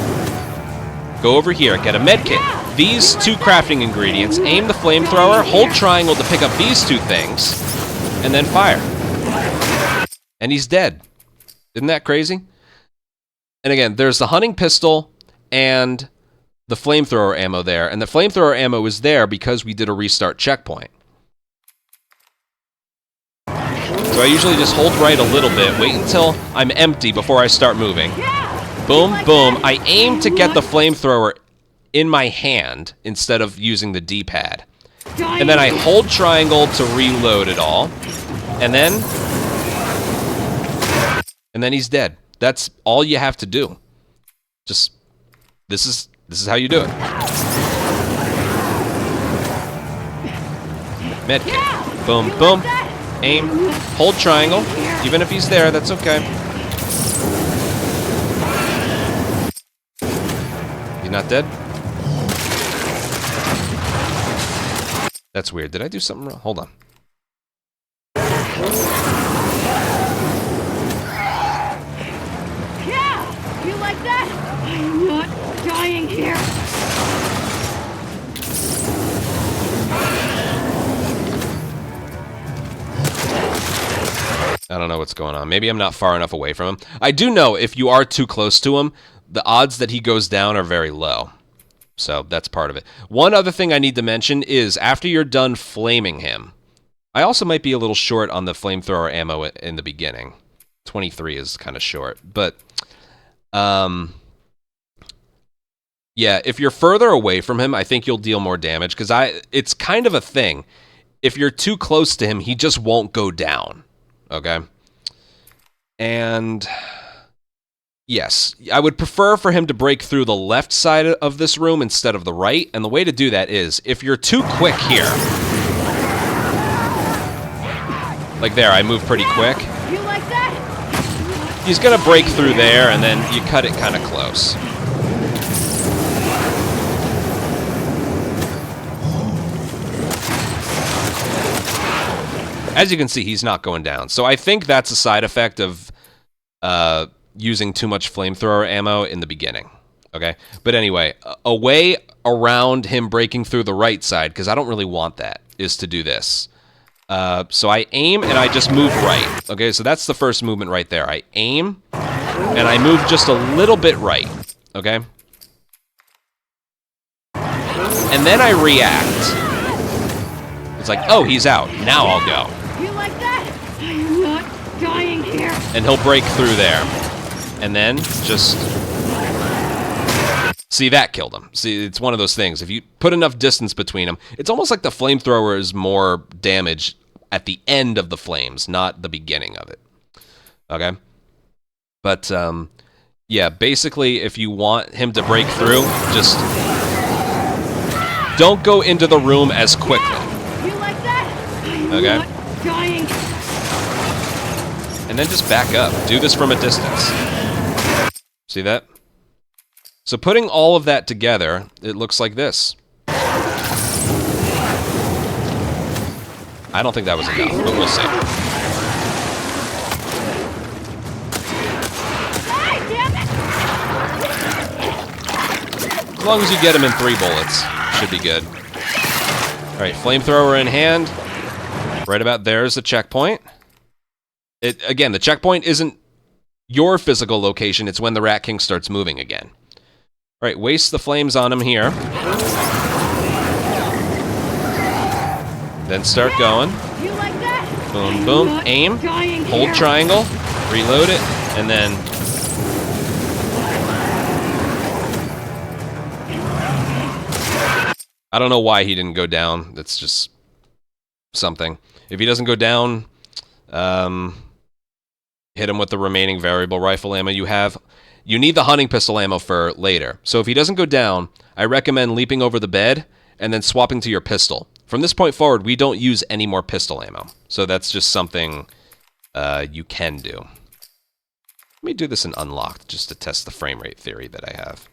go over here, get a med kit. These 2 crafting ingredients, aim the flamethrower, hold triangle to pick up these 2 things, and then fire. And he's dead. Isn't that crazy? And again, there's the hunting pistol and the flamethrower ammo there, and the flamethrower ammo is there because we did a restart checkpoint. So I usually just hold right a little bit, wait until I'm empty before I start moving. Boom, boom. I aim to get the flamethrower in my hand instead of using the D-pad. And then I hold triangle to reload it all. And then he's dead. That's all you have to do. Just this is how you do it. Medkit. Boom, boom. Aim. Hold triangle. Even if he's there, that's okay. He's not dead? That's weird. Did I do something wrong? Hold on. Yeah! You like that? I am not dying here. I don't know what's going on. Maybe I'm not far enough away from him. I do know if you are too close to him, the odds that he goes down are very low. So that's part of it. One other thing I need to mention is after you're done flaming him, I also might be a little short on the flamethrower ammo in the beginning. 23 is kind of short. But, yeah, if you're further away from him, I think you'll deal more damage. Because it's kind of a thing. If you're too close to him, he just won't go down. Okay? And yes, I would prefer for him to break through the left side of this room instead of the right. And the way to do that is, if you're too quick here, like there, I move pretty quick. You like that? He's gonna break through there, and then you cut it kind of close. As you can see, he's not going down. So I think that's a side effect of using too much flamethrower ammo in the beginning. Okay? But anyway, a way around him breaking through the right side, because I don't really want that, is to do this. So I aim and I just move right. Okay, so that's the first movement right there. I aim and I move just a little bit right. Okay? And then I react. It's like, oh, he's out. Now I'll go. You like that? I am not dying here. And he'll break through there. And then just... See, that killed him. See, it's one of those things. If you put enough distance between them, it's almost like the flamethrower is more damage at the end of the flames, not the beginning of it. Okay? But, yeah, basically, if you want him to break through, just don't go into the room as quickly. You like that? Okay? Not dying. And then just back up. Do this from a distance. See that? So putting all of that together, it looks like this. I don't think that was enough, but we'll see. As long as you get him in 3 bullets, should be good. Alright, flamethrower in hand. Right about there is the checkpoint. Again, the checkpoint isn't your physical location, it's when the Rat King starts moving again. Alright, waste the flames on him here. Then start going. You like that? Boom, boom. Aim. Hold triangle. reload it, and then... I don't know why he didn't go down. That's just something. If he doesn't go down, hit him with the remaining variable rifle ammo you have. You need the hunting pistol ammo for later. So if he doesn't go down, I recommend leaping over the bed and then swapping to your pistol. From this point forward, we don't use any more pistol ammo. So that's just something you can do. Let me do this in unlocked just to test the frame rate theory that I have.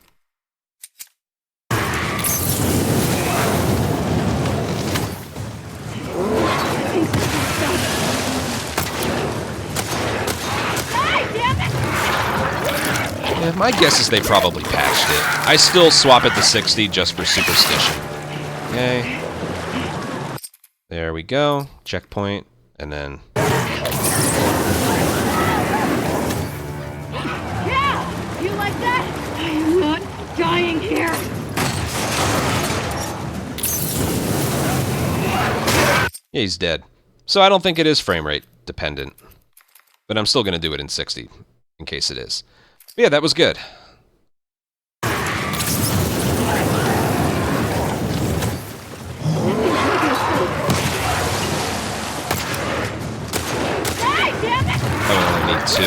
Yeah, my guess is they probably patched it. I still swap it to 60 just for superstition. Okay. There we go. Checkpoint. And then... Yeah! You like that? I am not dying here! Yeah, he's dead. So I don't think it is frame rate dependent. But I'm still going to do it in 60, in case it is. But yeah, that was good. I only need 2.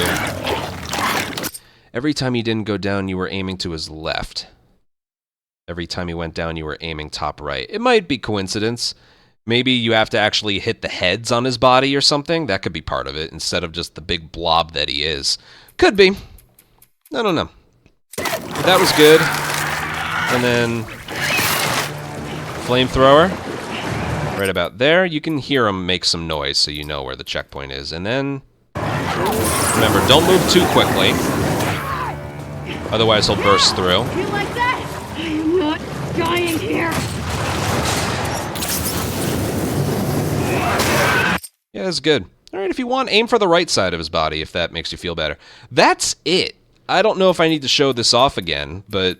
Every time he didn't go down, you were aiming to his left. Every time he went down, you were aiming top right. It might be coincidence. Maybe you have to actually hit the heads on his body or something. That could be part of it, instead of just the big blob that he is. Could be. I don't know. But that was good. And then... flamethrower. Right about there. You can hear him make some noise so you know where the checkpoint is. And then... remember, don't move too quickly. Otherwise he'll burst through. You like that? I am not dying here! Yeah, that's good. Alright, if you want, aim for the right side of his body if that makes you feel better. That's it. I don't know if I need to show this off again, but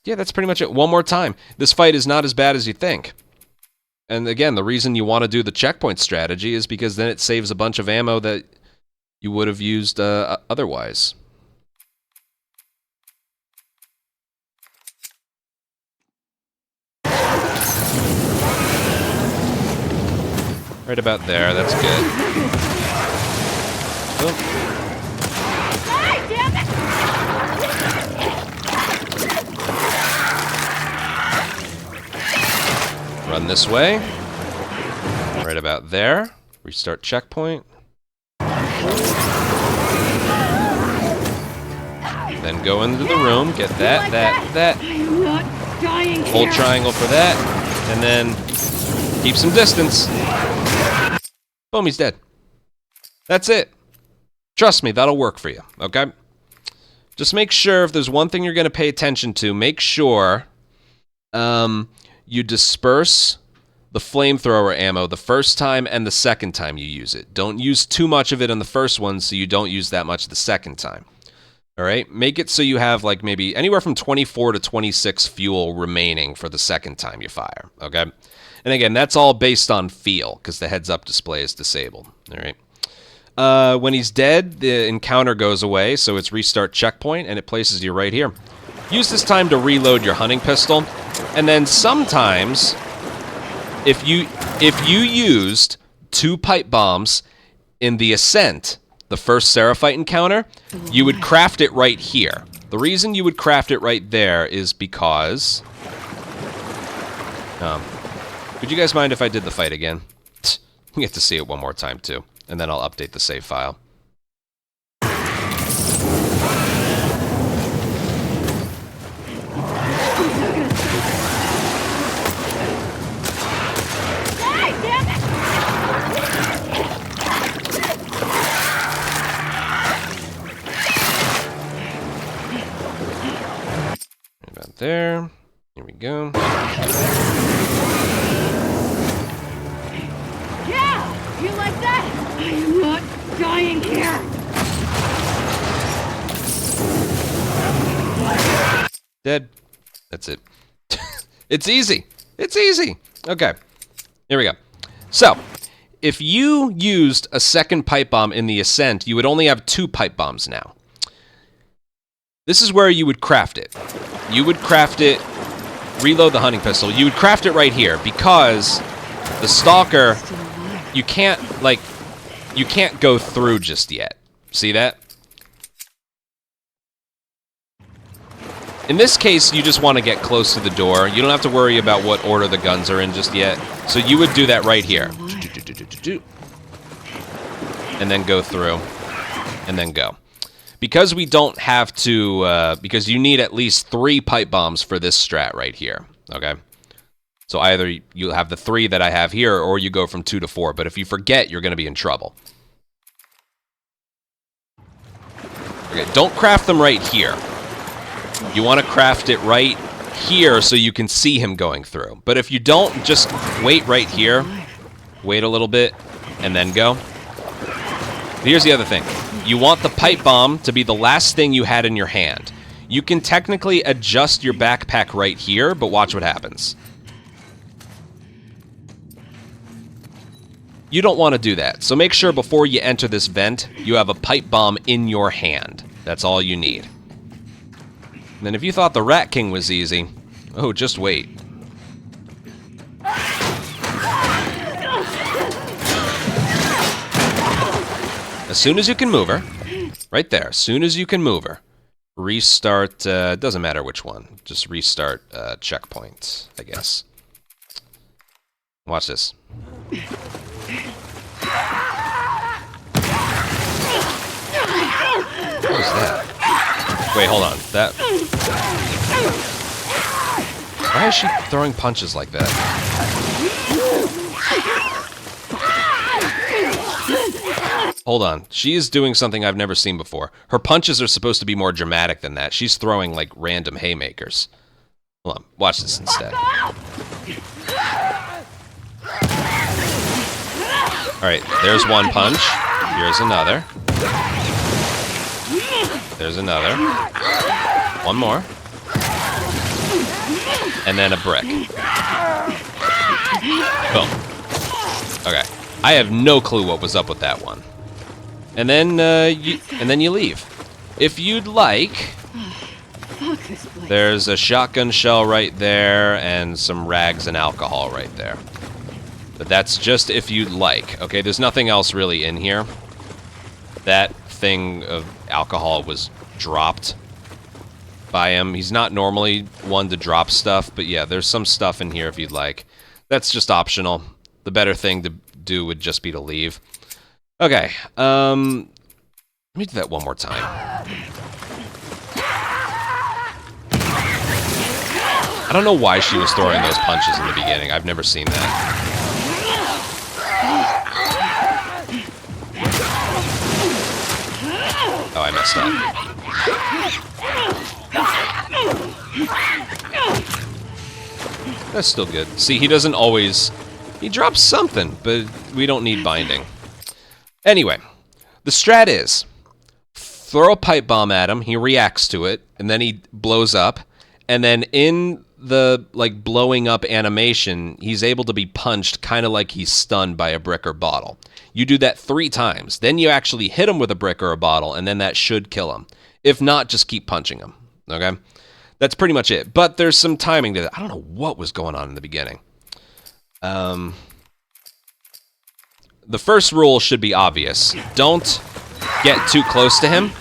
yeah, that's pretty much it. One more time. This fight is not as bad as you think. And again, the reason you want to do the checkpoint strategy is because then it saves a bunch of ammo that you would have used otherwise. Right about there, that's good. Oh. Run this way. Right about there. Restart checkpoint. Then go into the room, get that. Hold triangle for that, and then keep some distance. Boom, he's dead. That's it. Trust me, that'll work for you, okay? Just make sure, if there's one thing you're going to pay attention to, make sure you disperse the flamethrower ammo the first time and the second time you use it. Don't use too much of it in the first one so you don't use that much the second time. All right? Make it so you have like maybe anywhere from 24 to 26 fuel remaining for the second time you fire, okay? And again, that's all based on feel because the heads-up display is disabled, all right? When he's dead, the encounter goes away, so it's restart checkpoint, and it places you right here. Use this time to reload your hunting pistol, and then sometimes, if you used 2 pipe bombs in the Ascent, the first Seraphite encounter, you would craft it right here. The reason you would craft it right there is because... would you guys mind if I did the fight again? You get to see it one more time, too. And then I'll update the save file. About there. Here we go. Yeah! You like that? I am not dying here! Dead. That's it. It's easy. It's easy. Okay. Here we go. So, if you used a second pipe bomb in the ascent, you would only have 2 pipe bombs now. This is where you would craft it. You would craft it, reload the hunting pistol. You would craft it right here because the stalker, you can't go through just yet. See that? In this case, you just want to get close to the door. You don't have to worry about what order the guns are in just yet. So you would do that right here. And then go through. And then go. Because we don't have to, because you need at least 3 pipe bombs for this strat right here. Okay? So either you'll have the 3 that I have here, or you go from 2 to 4. But if you forget, you're going to be in trouble. Okay, don't craft them right here. You want to craft it right here so you can see him going through. But if you don't, just wait right here. Wait a little bit, and then go. Here's the other thing. You want the pipe bomb to be the last thing you had in your hand. You can technically adjust your backpack right here, but watch what happens. You don't want to do that. So make sure before you enter this vent, you have a pipe bomb in your hand. That's all you need. And then if you thought the Rat King was easy, oh, just wait. As soon as you can move her, right there, as soon as you can move her, restart, doesn't matter which one, just restart checkpoint, I guess. Watch this. What was that? Wait, hold on. That... Why is she throwing punches like that? Hold on. She is doing something I've never seen before. Her punches are supposed to be more dramatic than that. She's throwing, like, random haymakers. Hold on. Watch this instead. Alright, there's one punch. Here's another. There's another. One more. And then a brick. Boom. Okay. I have no clue what was up with that one. And then you leave. If you'd like, there's a shotgun shell right there and some rags and alcohol right there. But that's just if you'd like. Okay, there's nothing else really in here. That thing of alcohol was dropped by him. He's not normally one to drop stuff, but yeah, there's some stuff in here if you'd like. That's just optional. The better thing to do would just be to leave. Okay, let me do that one more time. I don't know why she was throwing those punches in the beginning. I've never seen that. Oh, I messed up. That's still good. See, he doesn't always... He drops something, but we don't need binding. Anyway, the strat is... Throw a pipe bomb at him, he reacts to it, and then he blows up, and then in the, like, blowing up animation, he's able to be punched kind of like he's stunned by a brick or bottle. You do that 3 times. Then you actually hit him with a brick or a bottle, and then that should kill him. If not, just keep punching him. Okay? That's pretty much it. But there's some timing to that. I don't know what was going on in the beginning. The first rule should be obvious. Don't get too close to him.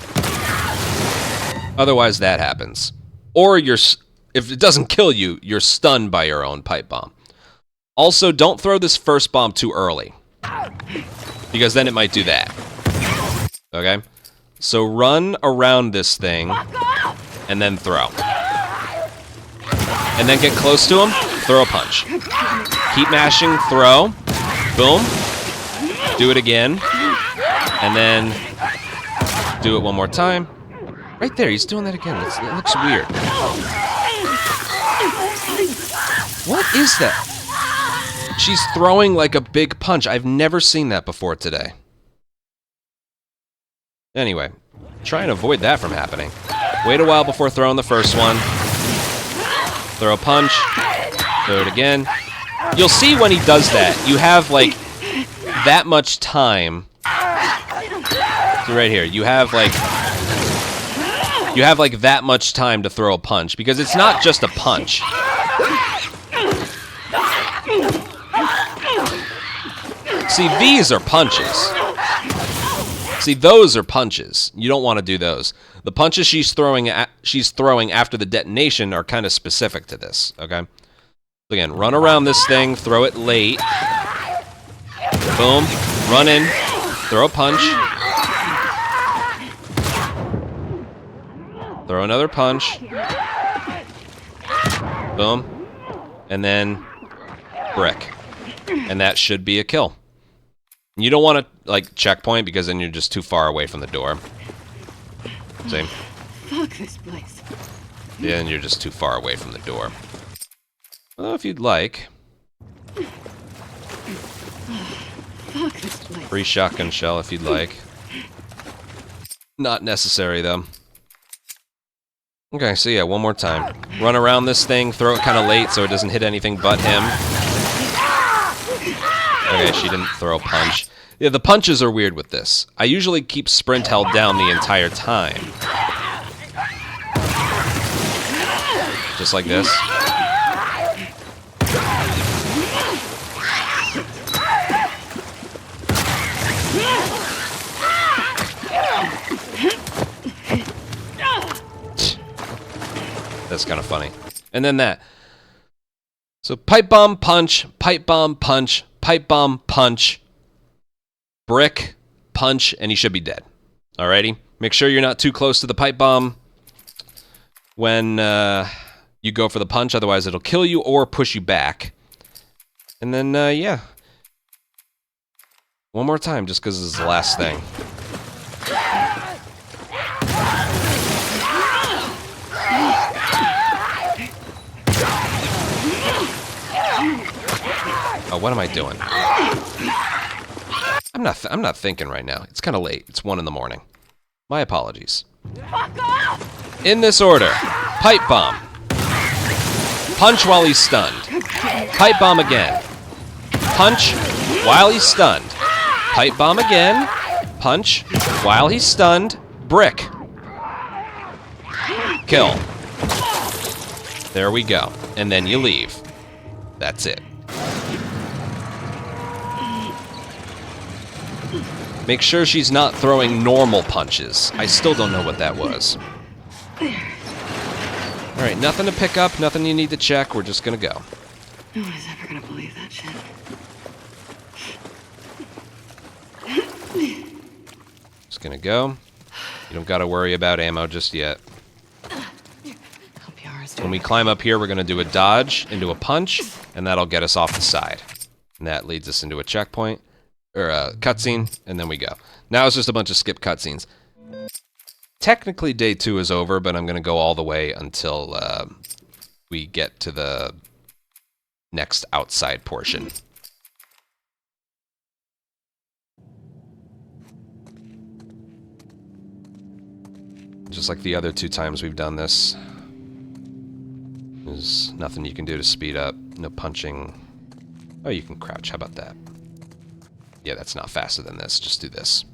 Otherwise, that happens. Or if it doesn't kill you, you're stunned by your own pipe bomb. Also, don't throw this first bomb too early. Because then it might do that. Okay? So run around this thing, and then throw. And then get close to him, throw a punch. Keep mashing, throw, boom. Do it again, and then do it one more time. Right there, he's doing that again. It looks weird. What is that? She's throwing like a big punch. I've never seen that before today. Anyway, try and avoid that from happening. Wait a while before throwing the first one. Throw a punch. Throw it again. You'll see when he does that, you have like that much time. So right here, you have like that much time to throw a punch because it's not just a punch. See, these are punches. See, those are punches. You don't want to do those. The punches she's throwing after the detonation are kind of specific to this, okay? Again, run around this thing, throw it late. Boom. Run in, throw a punch. Throw another punch. Boom. And then brick. And that should be a kill. You don't want to, like, checkpoint because then you're just too far away from the door. See? Fuck this place. Then you're just too far away from the door. Well, if you'd like. Fuck this place. Free shotgun shell if you'd like. Not necessary, though. Okay, so yeah, one more time. Run around this thing, throw it kind of late so it doesn't hit anything but him. Okay, she didn't throw a punch. Yeah, the punches are weird with this. I usually keep sprint held down the entire time. Just like this. That's kind of funny. And then that. So pipe bomb, punch, pipe bomb, punch, pipe bomb, punch, brick, punch, and he should be dead. Alrighty? Make sure you're not too close to the pipe bomb when you go for the punch, otherwise it'll kill you or push you back. And then, yeah. One more time, just because this is the last thing. Oh, what am I doing? I'm not thinking right now. It's kind of late. It's 1 in the morning. My apologies. In this order: pipe bomb, punch while he's stunned, pipe bomb again, punch while he's stunned, pipe bomb again, punch while he's stunned, brick, kill. There we go. And then you leave. That's it. Make sure she's not throwing normal punches. I still don't know what that was. Alright, nothing to pick up, nothing you need to check. We're just gonna go. No one is ever gonna believe that shit. Just gonna go. You don't gotta worry about ammo just yet. When we climb up here, we're gonna do a dodge into a punch, and that'll get us off the side. And that leads us into a checkpoint. Or a cutscene, and then we go. Now it's just a bunch of skip cutscenes. Technically, day 2 is over, but I'm going to go all the way until we get to the next outside portion. Just like the other 2 times we've done this. There's nothing you can do to speed up. No punching. Oh, you can crouch. How about that? Yeah, that's not faster than this. Just do this.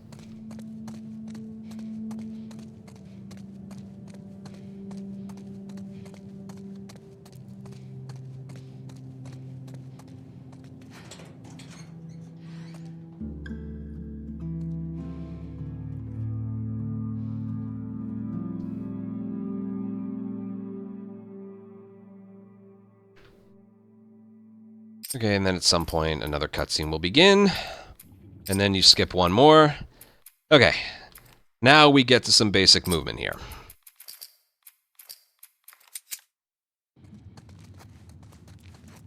Okay, and then at some point another cutscene will begin. And then you skip one more. Okay, now we get to some basic movement here.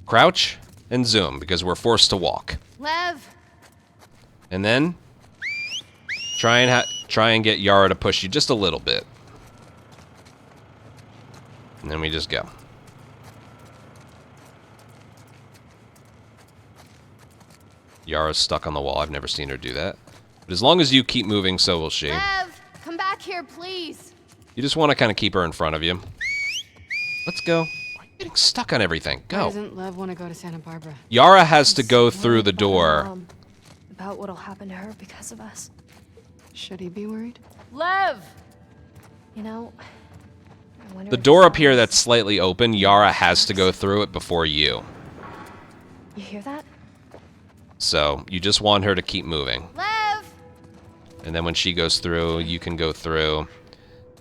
Crouch and zoom, because we're forced to walk. Lev! And then try and get Yara to push you just a little bit. And then we just go. Yara's stuck on the wall. I've never seen her do that. But as long as you keep moving, so will she. Lev! Come back here, please! You just want to kind of keep her in front of you. Let's go. Why are you getting stuck on everything? Why Go. doesn't Lev want to go to Santa Barbara? Yara has to go through the door about what'll happen to her because of us. Should he be worried? Lev! You know, I wonder The if door he up here saw that's this. slightly open, Yara has to go through it before you. You hear that? So you just want her to keep moving. Lev! And then when she goes through, you can go through.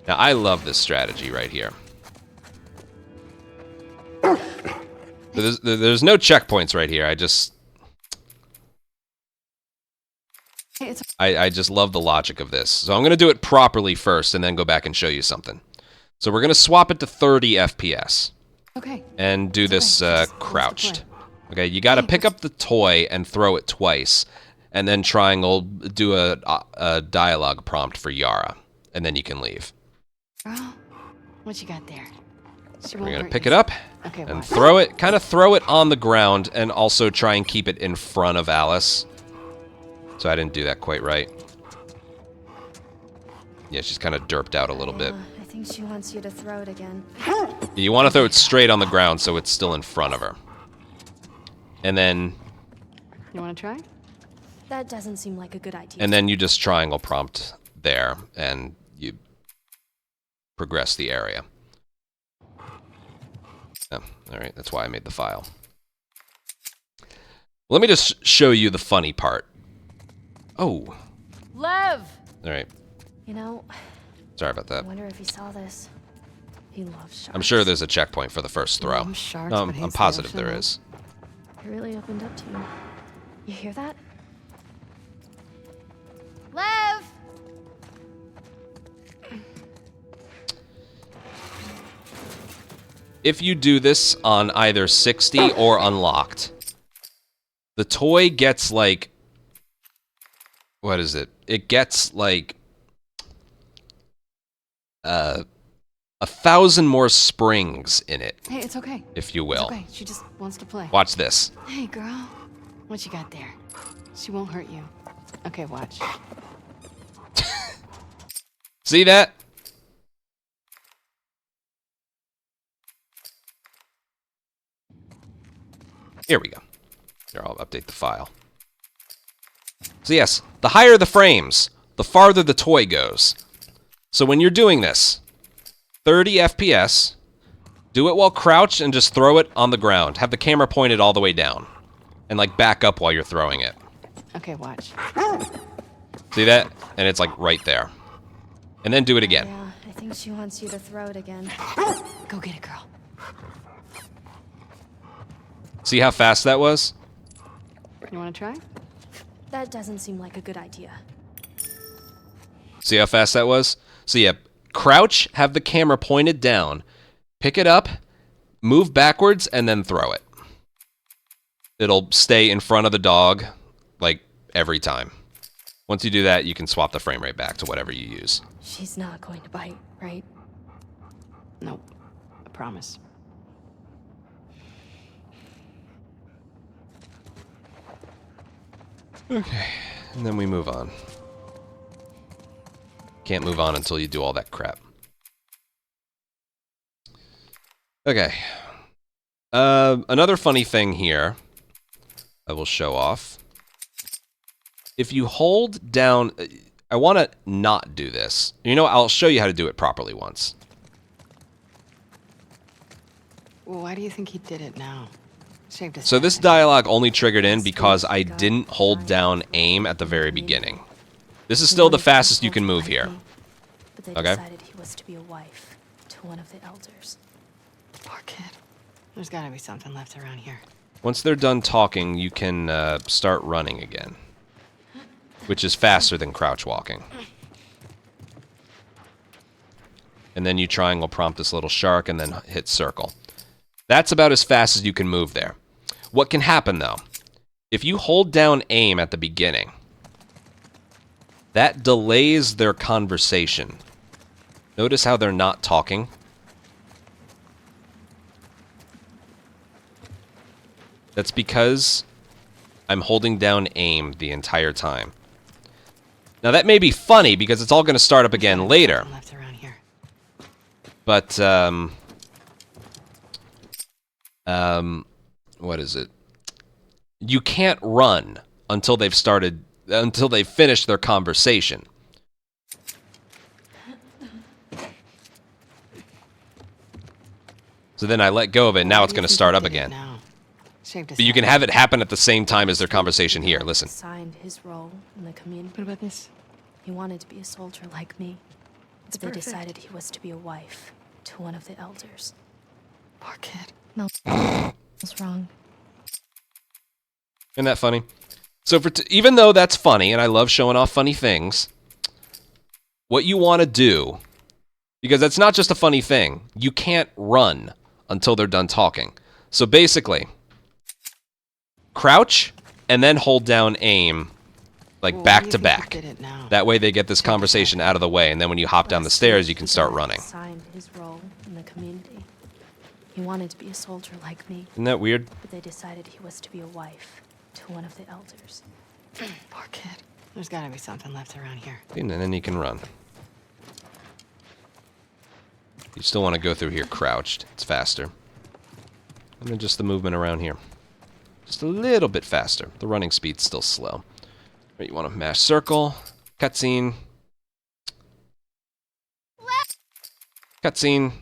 Now, I love this strategy right here. There's no checkpoints right here. I just love the logic of this. So I'm going to do it properly first and then go back and show you something. So we're going to swap it to 30 FPS. Okay. And do this crouched. Okay, you got to Hey, pick up the toy and throw it twice. And then triangle, do a dialogue prompt for Yara. And then you can leave. Girl, what you got there? She We're won't going to hurt pick you. it up Okay, and watch. throw it, kind of throw it on the ground and also try and keep it in front of Alice. So I didn't do that quite right. Yeah, she's kind of derped out a little bit. I think she wants you to throw it again. You want to throw it straight on the ground so it's still in front of her. And then You want to try? That doesn't seem like a good idea. and then you just triangle prompt there and you progress the area. Oh, all right, that's why I made the file. Let me just show you the funny part. Oh, Lev! all right. You know, Sorry about I that. wonder if he saw this. He loves sharks. I'm sure there's a checkpoint for the first throw. Loves sharks, No, but hates I'm the positive ocean, there huh? is. It really opened up to you. You hear that? Lev! If you do this on either 60 or unlocked, the toy gets like, what is it? It gets like 1,000 more springs in it, Hey, it's okay. if you It's will. okay. She just wants to play. Watch this. Hey, girl. What you got there? She won't hurt you. Okay, watch. See that? Here we go. Here, I'll update the file. So yes, the higher the frames, the farther the toy goes. So when you're doing this, 30 FPS, do it while crouched and just throw it on the ground. Have the camera pointed all the way down. And like back up while you're throwing it. Okay, watch. See that? And it's like right there. And then do it again. Yeah, I think she wants you to throw it again. Go get it, girl. See how fast that was? You want to try? That doesn't seem like a good idea. See how fast that was? So yeah, crouch, have the camera pointed down, pick it up, move backwards, and then throw it. It'll stay in front of the dog, like, every time. Once you do that, you can swap the frame rate back to whatever you use. She's not going to bite, right? Nope. I promise. Okay, and then we move on. Can't move on until you do all that crap. Okay. Another funny thing here I will show off. If you hold down... I want to not do this. You know, I'll show you how to do it properly once. Well, why do you think he did it now? Shaved his So head. this dialogue only triggered in because I didn't hold down aim at the very beginning. This is He still the wanted fastest people you can to move like here. me, But they Okay. decided he was to be a wife to one of the elders. Poor kid. There's gotta be something left around here. Once they're done talking, you can start running again. Which is faster than crouch walking. And then you triangle prompt this little shark and then hit circle. That's about as fast as you can move there. What can happen though, if you hold down aim at the beginning, that delays their conversation. Notice how they're not talking? That's because I'm holding down aim the entire time. Now that may be funny because it's all going to start up again later, Something left around here. but what is it? You can't run until they've started until they finish their conversation. So then I let go of it, and now it's going to start up again. But you can have it happen at the same time as their conversation here. Listen. Signed his role in the community. What about this? He wanted to be a soldier like me. But they decided he was to be a wife to one of the elders. Poor kid. No, was wrong. Isn't that funny? So even though that's funny, and I love showing off funny things, what you want to do, because that's not just a funny thing, you can't run until they're done talking. So basically, crouch and then hold down aim, like back to back. That way they get this conversation out of the way, and then when you hop down the stairs, you can start running. Signed his role in the community. He wanted to be a soldier like me. Isn't that weird? But they decided he was to be a wife to one of the elders. Poor kid. There's gotta be something left around here. And then you can run. You still want to go through here crouched. It's faster. And then just the movement around here. Just a little bit faster. The running speed's still slow. Right, you want to mash circle. Cutscene. Cutscene.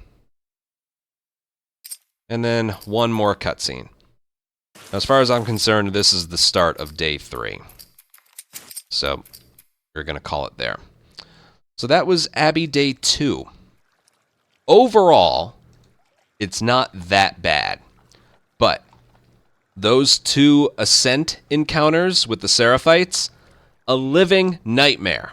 And then one more cutscene. As far as I'm concerned, this is the start of day 3. So, we're going to call it there. So that was Abby Day 2. Overall, it's not that bad. But those 2 Ascent encounters with the Seraphites, a living nightmare.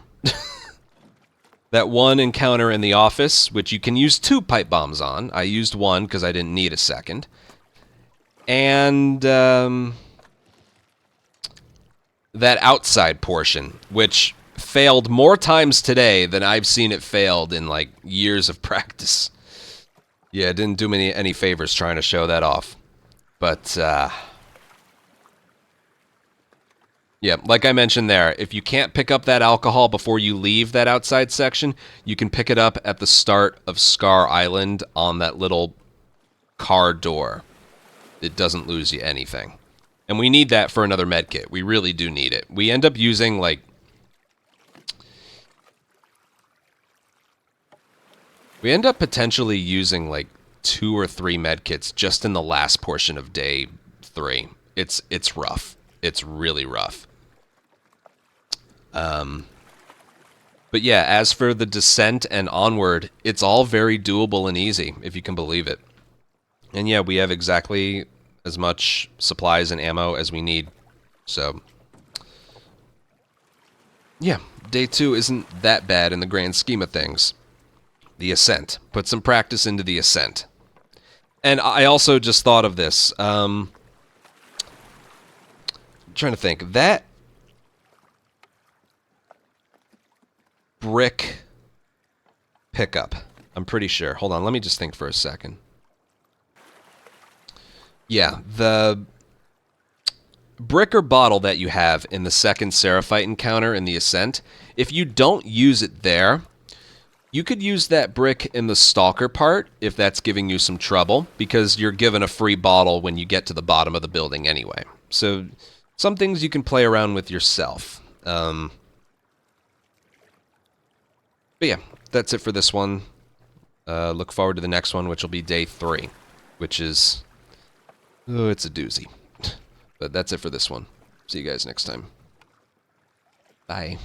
That one encounter in the office, which you can use 2 pipe bombs on. I used 1 because I didn't need a second. And that outside portion, which failed more times today than I've seen it failed in like years of practice. Yeah, it didn't do me any favors trying to show that off. But yeah, like I mentioned there, if you can't pick up that alcohol before you leave that outside section, you can pick it up at the start of Scar Island on that little car door. It doesn't lose you anything. And we need that for another medkit. We really do need it. We end up using, like... We end up potentially using, like, 2 or 3 medkits just in the last portion of day 3. It's rough. It's really rough. But yeah, as for the descent and onward, it's all very doable and easy, if you can believe it. And yeah, we have exactly as much supplies and ammo as we need. So, yeah, day 2 isn't that bad in the grand scheme of things. The Ascent. Put some practice into the Ascent. And I also just thought of this. I'm trying to think. That brick pickup, I'm pretty sure. Hold on, let me just think for a second. Yeah, the brick or bottle that you have in the second Seraphite encounter in the Ascent, if you don't use it there, you could use that brick in the Stalker part if that's giving you some trouble, because you're given a free bottle when you get to the bottom of the building anyway. So, some things you can play around with yourself. But yeah, that's it for this one. Look forward to the next one, which will be day 3, which is... Oh, it's a doozy. But that's it for this one. See you guys next time. Bye.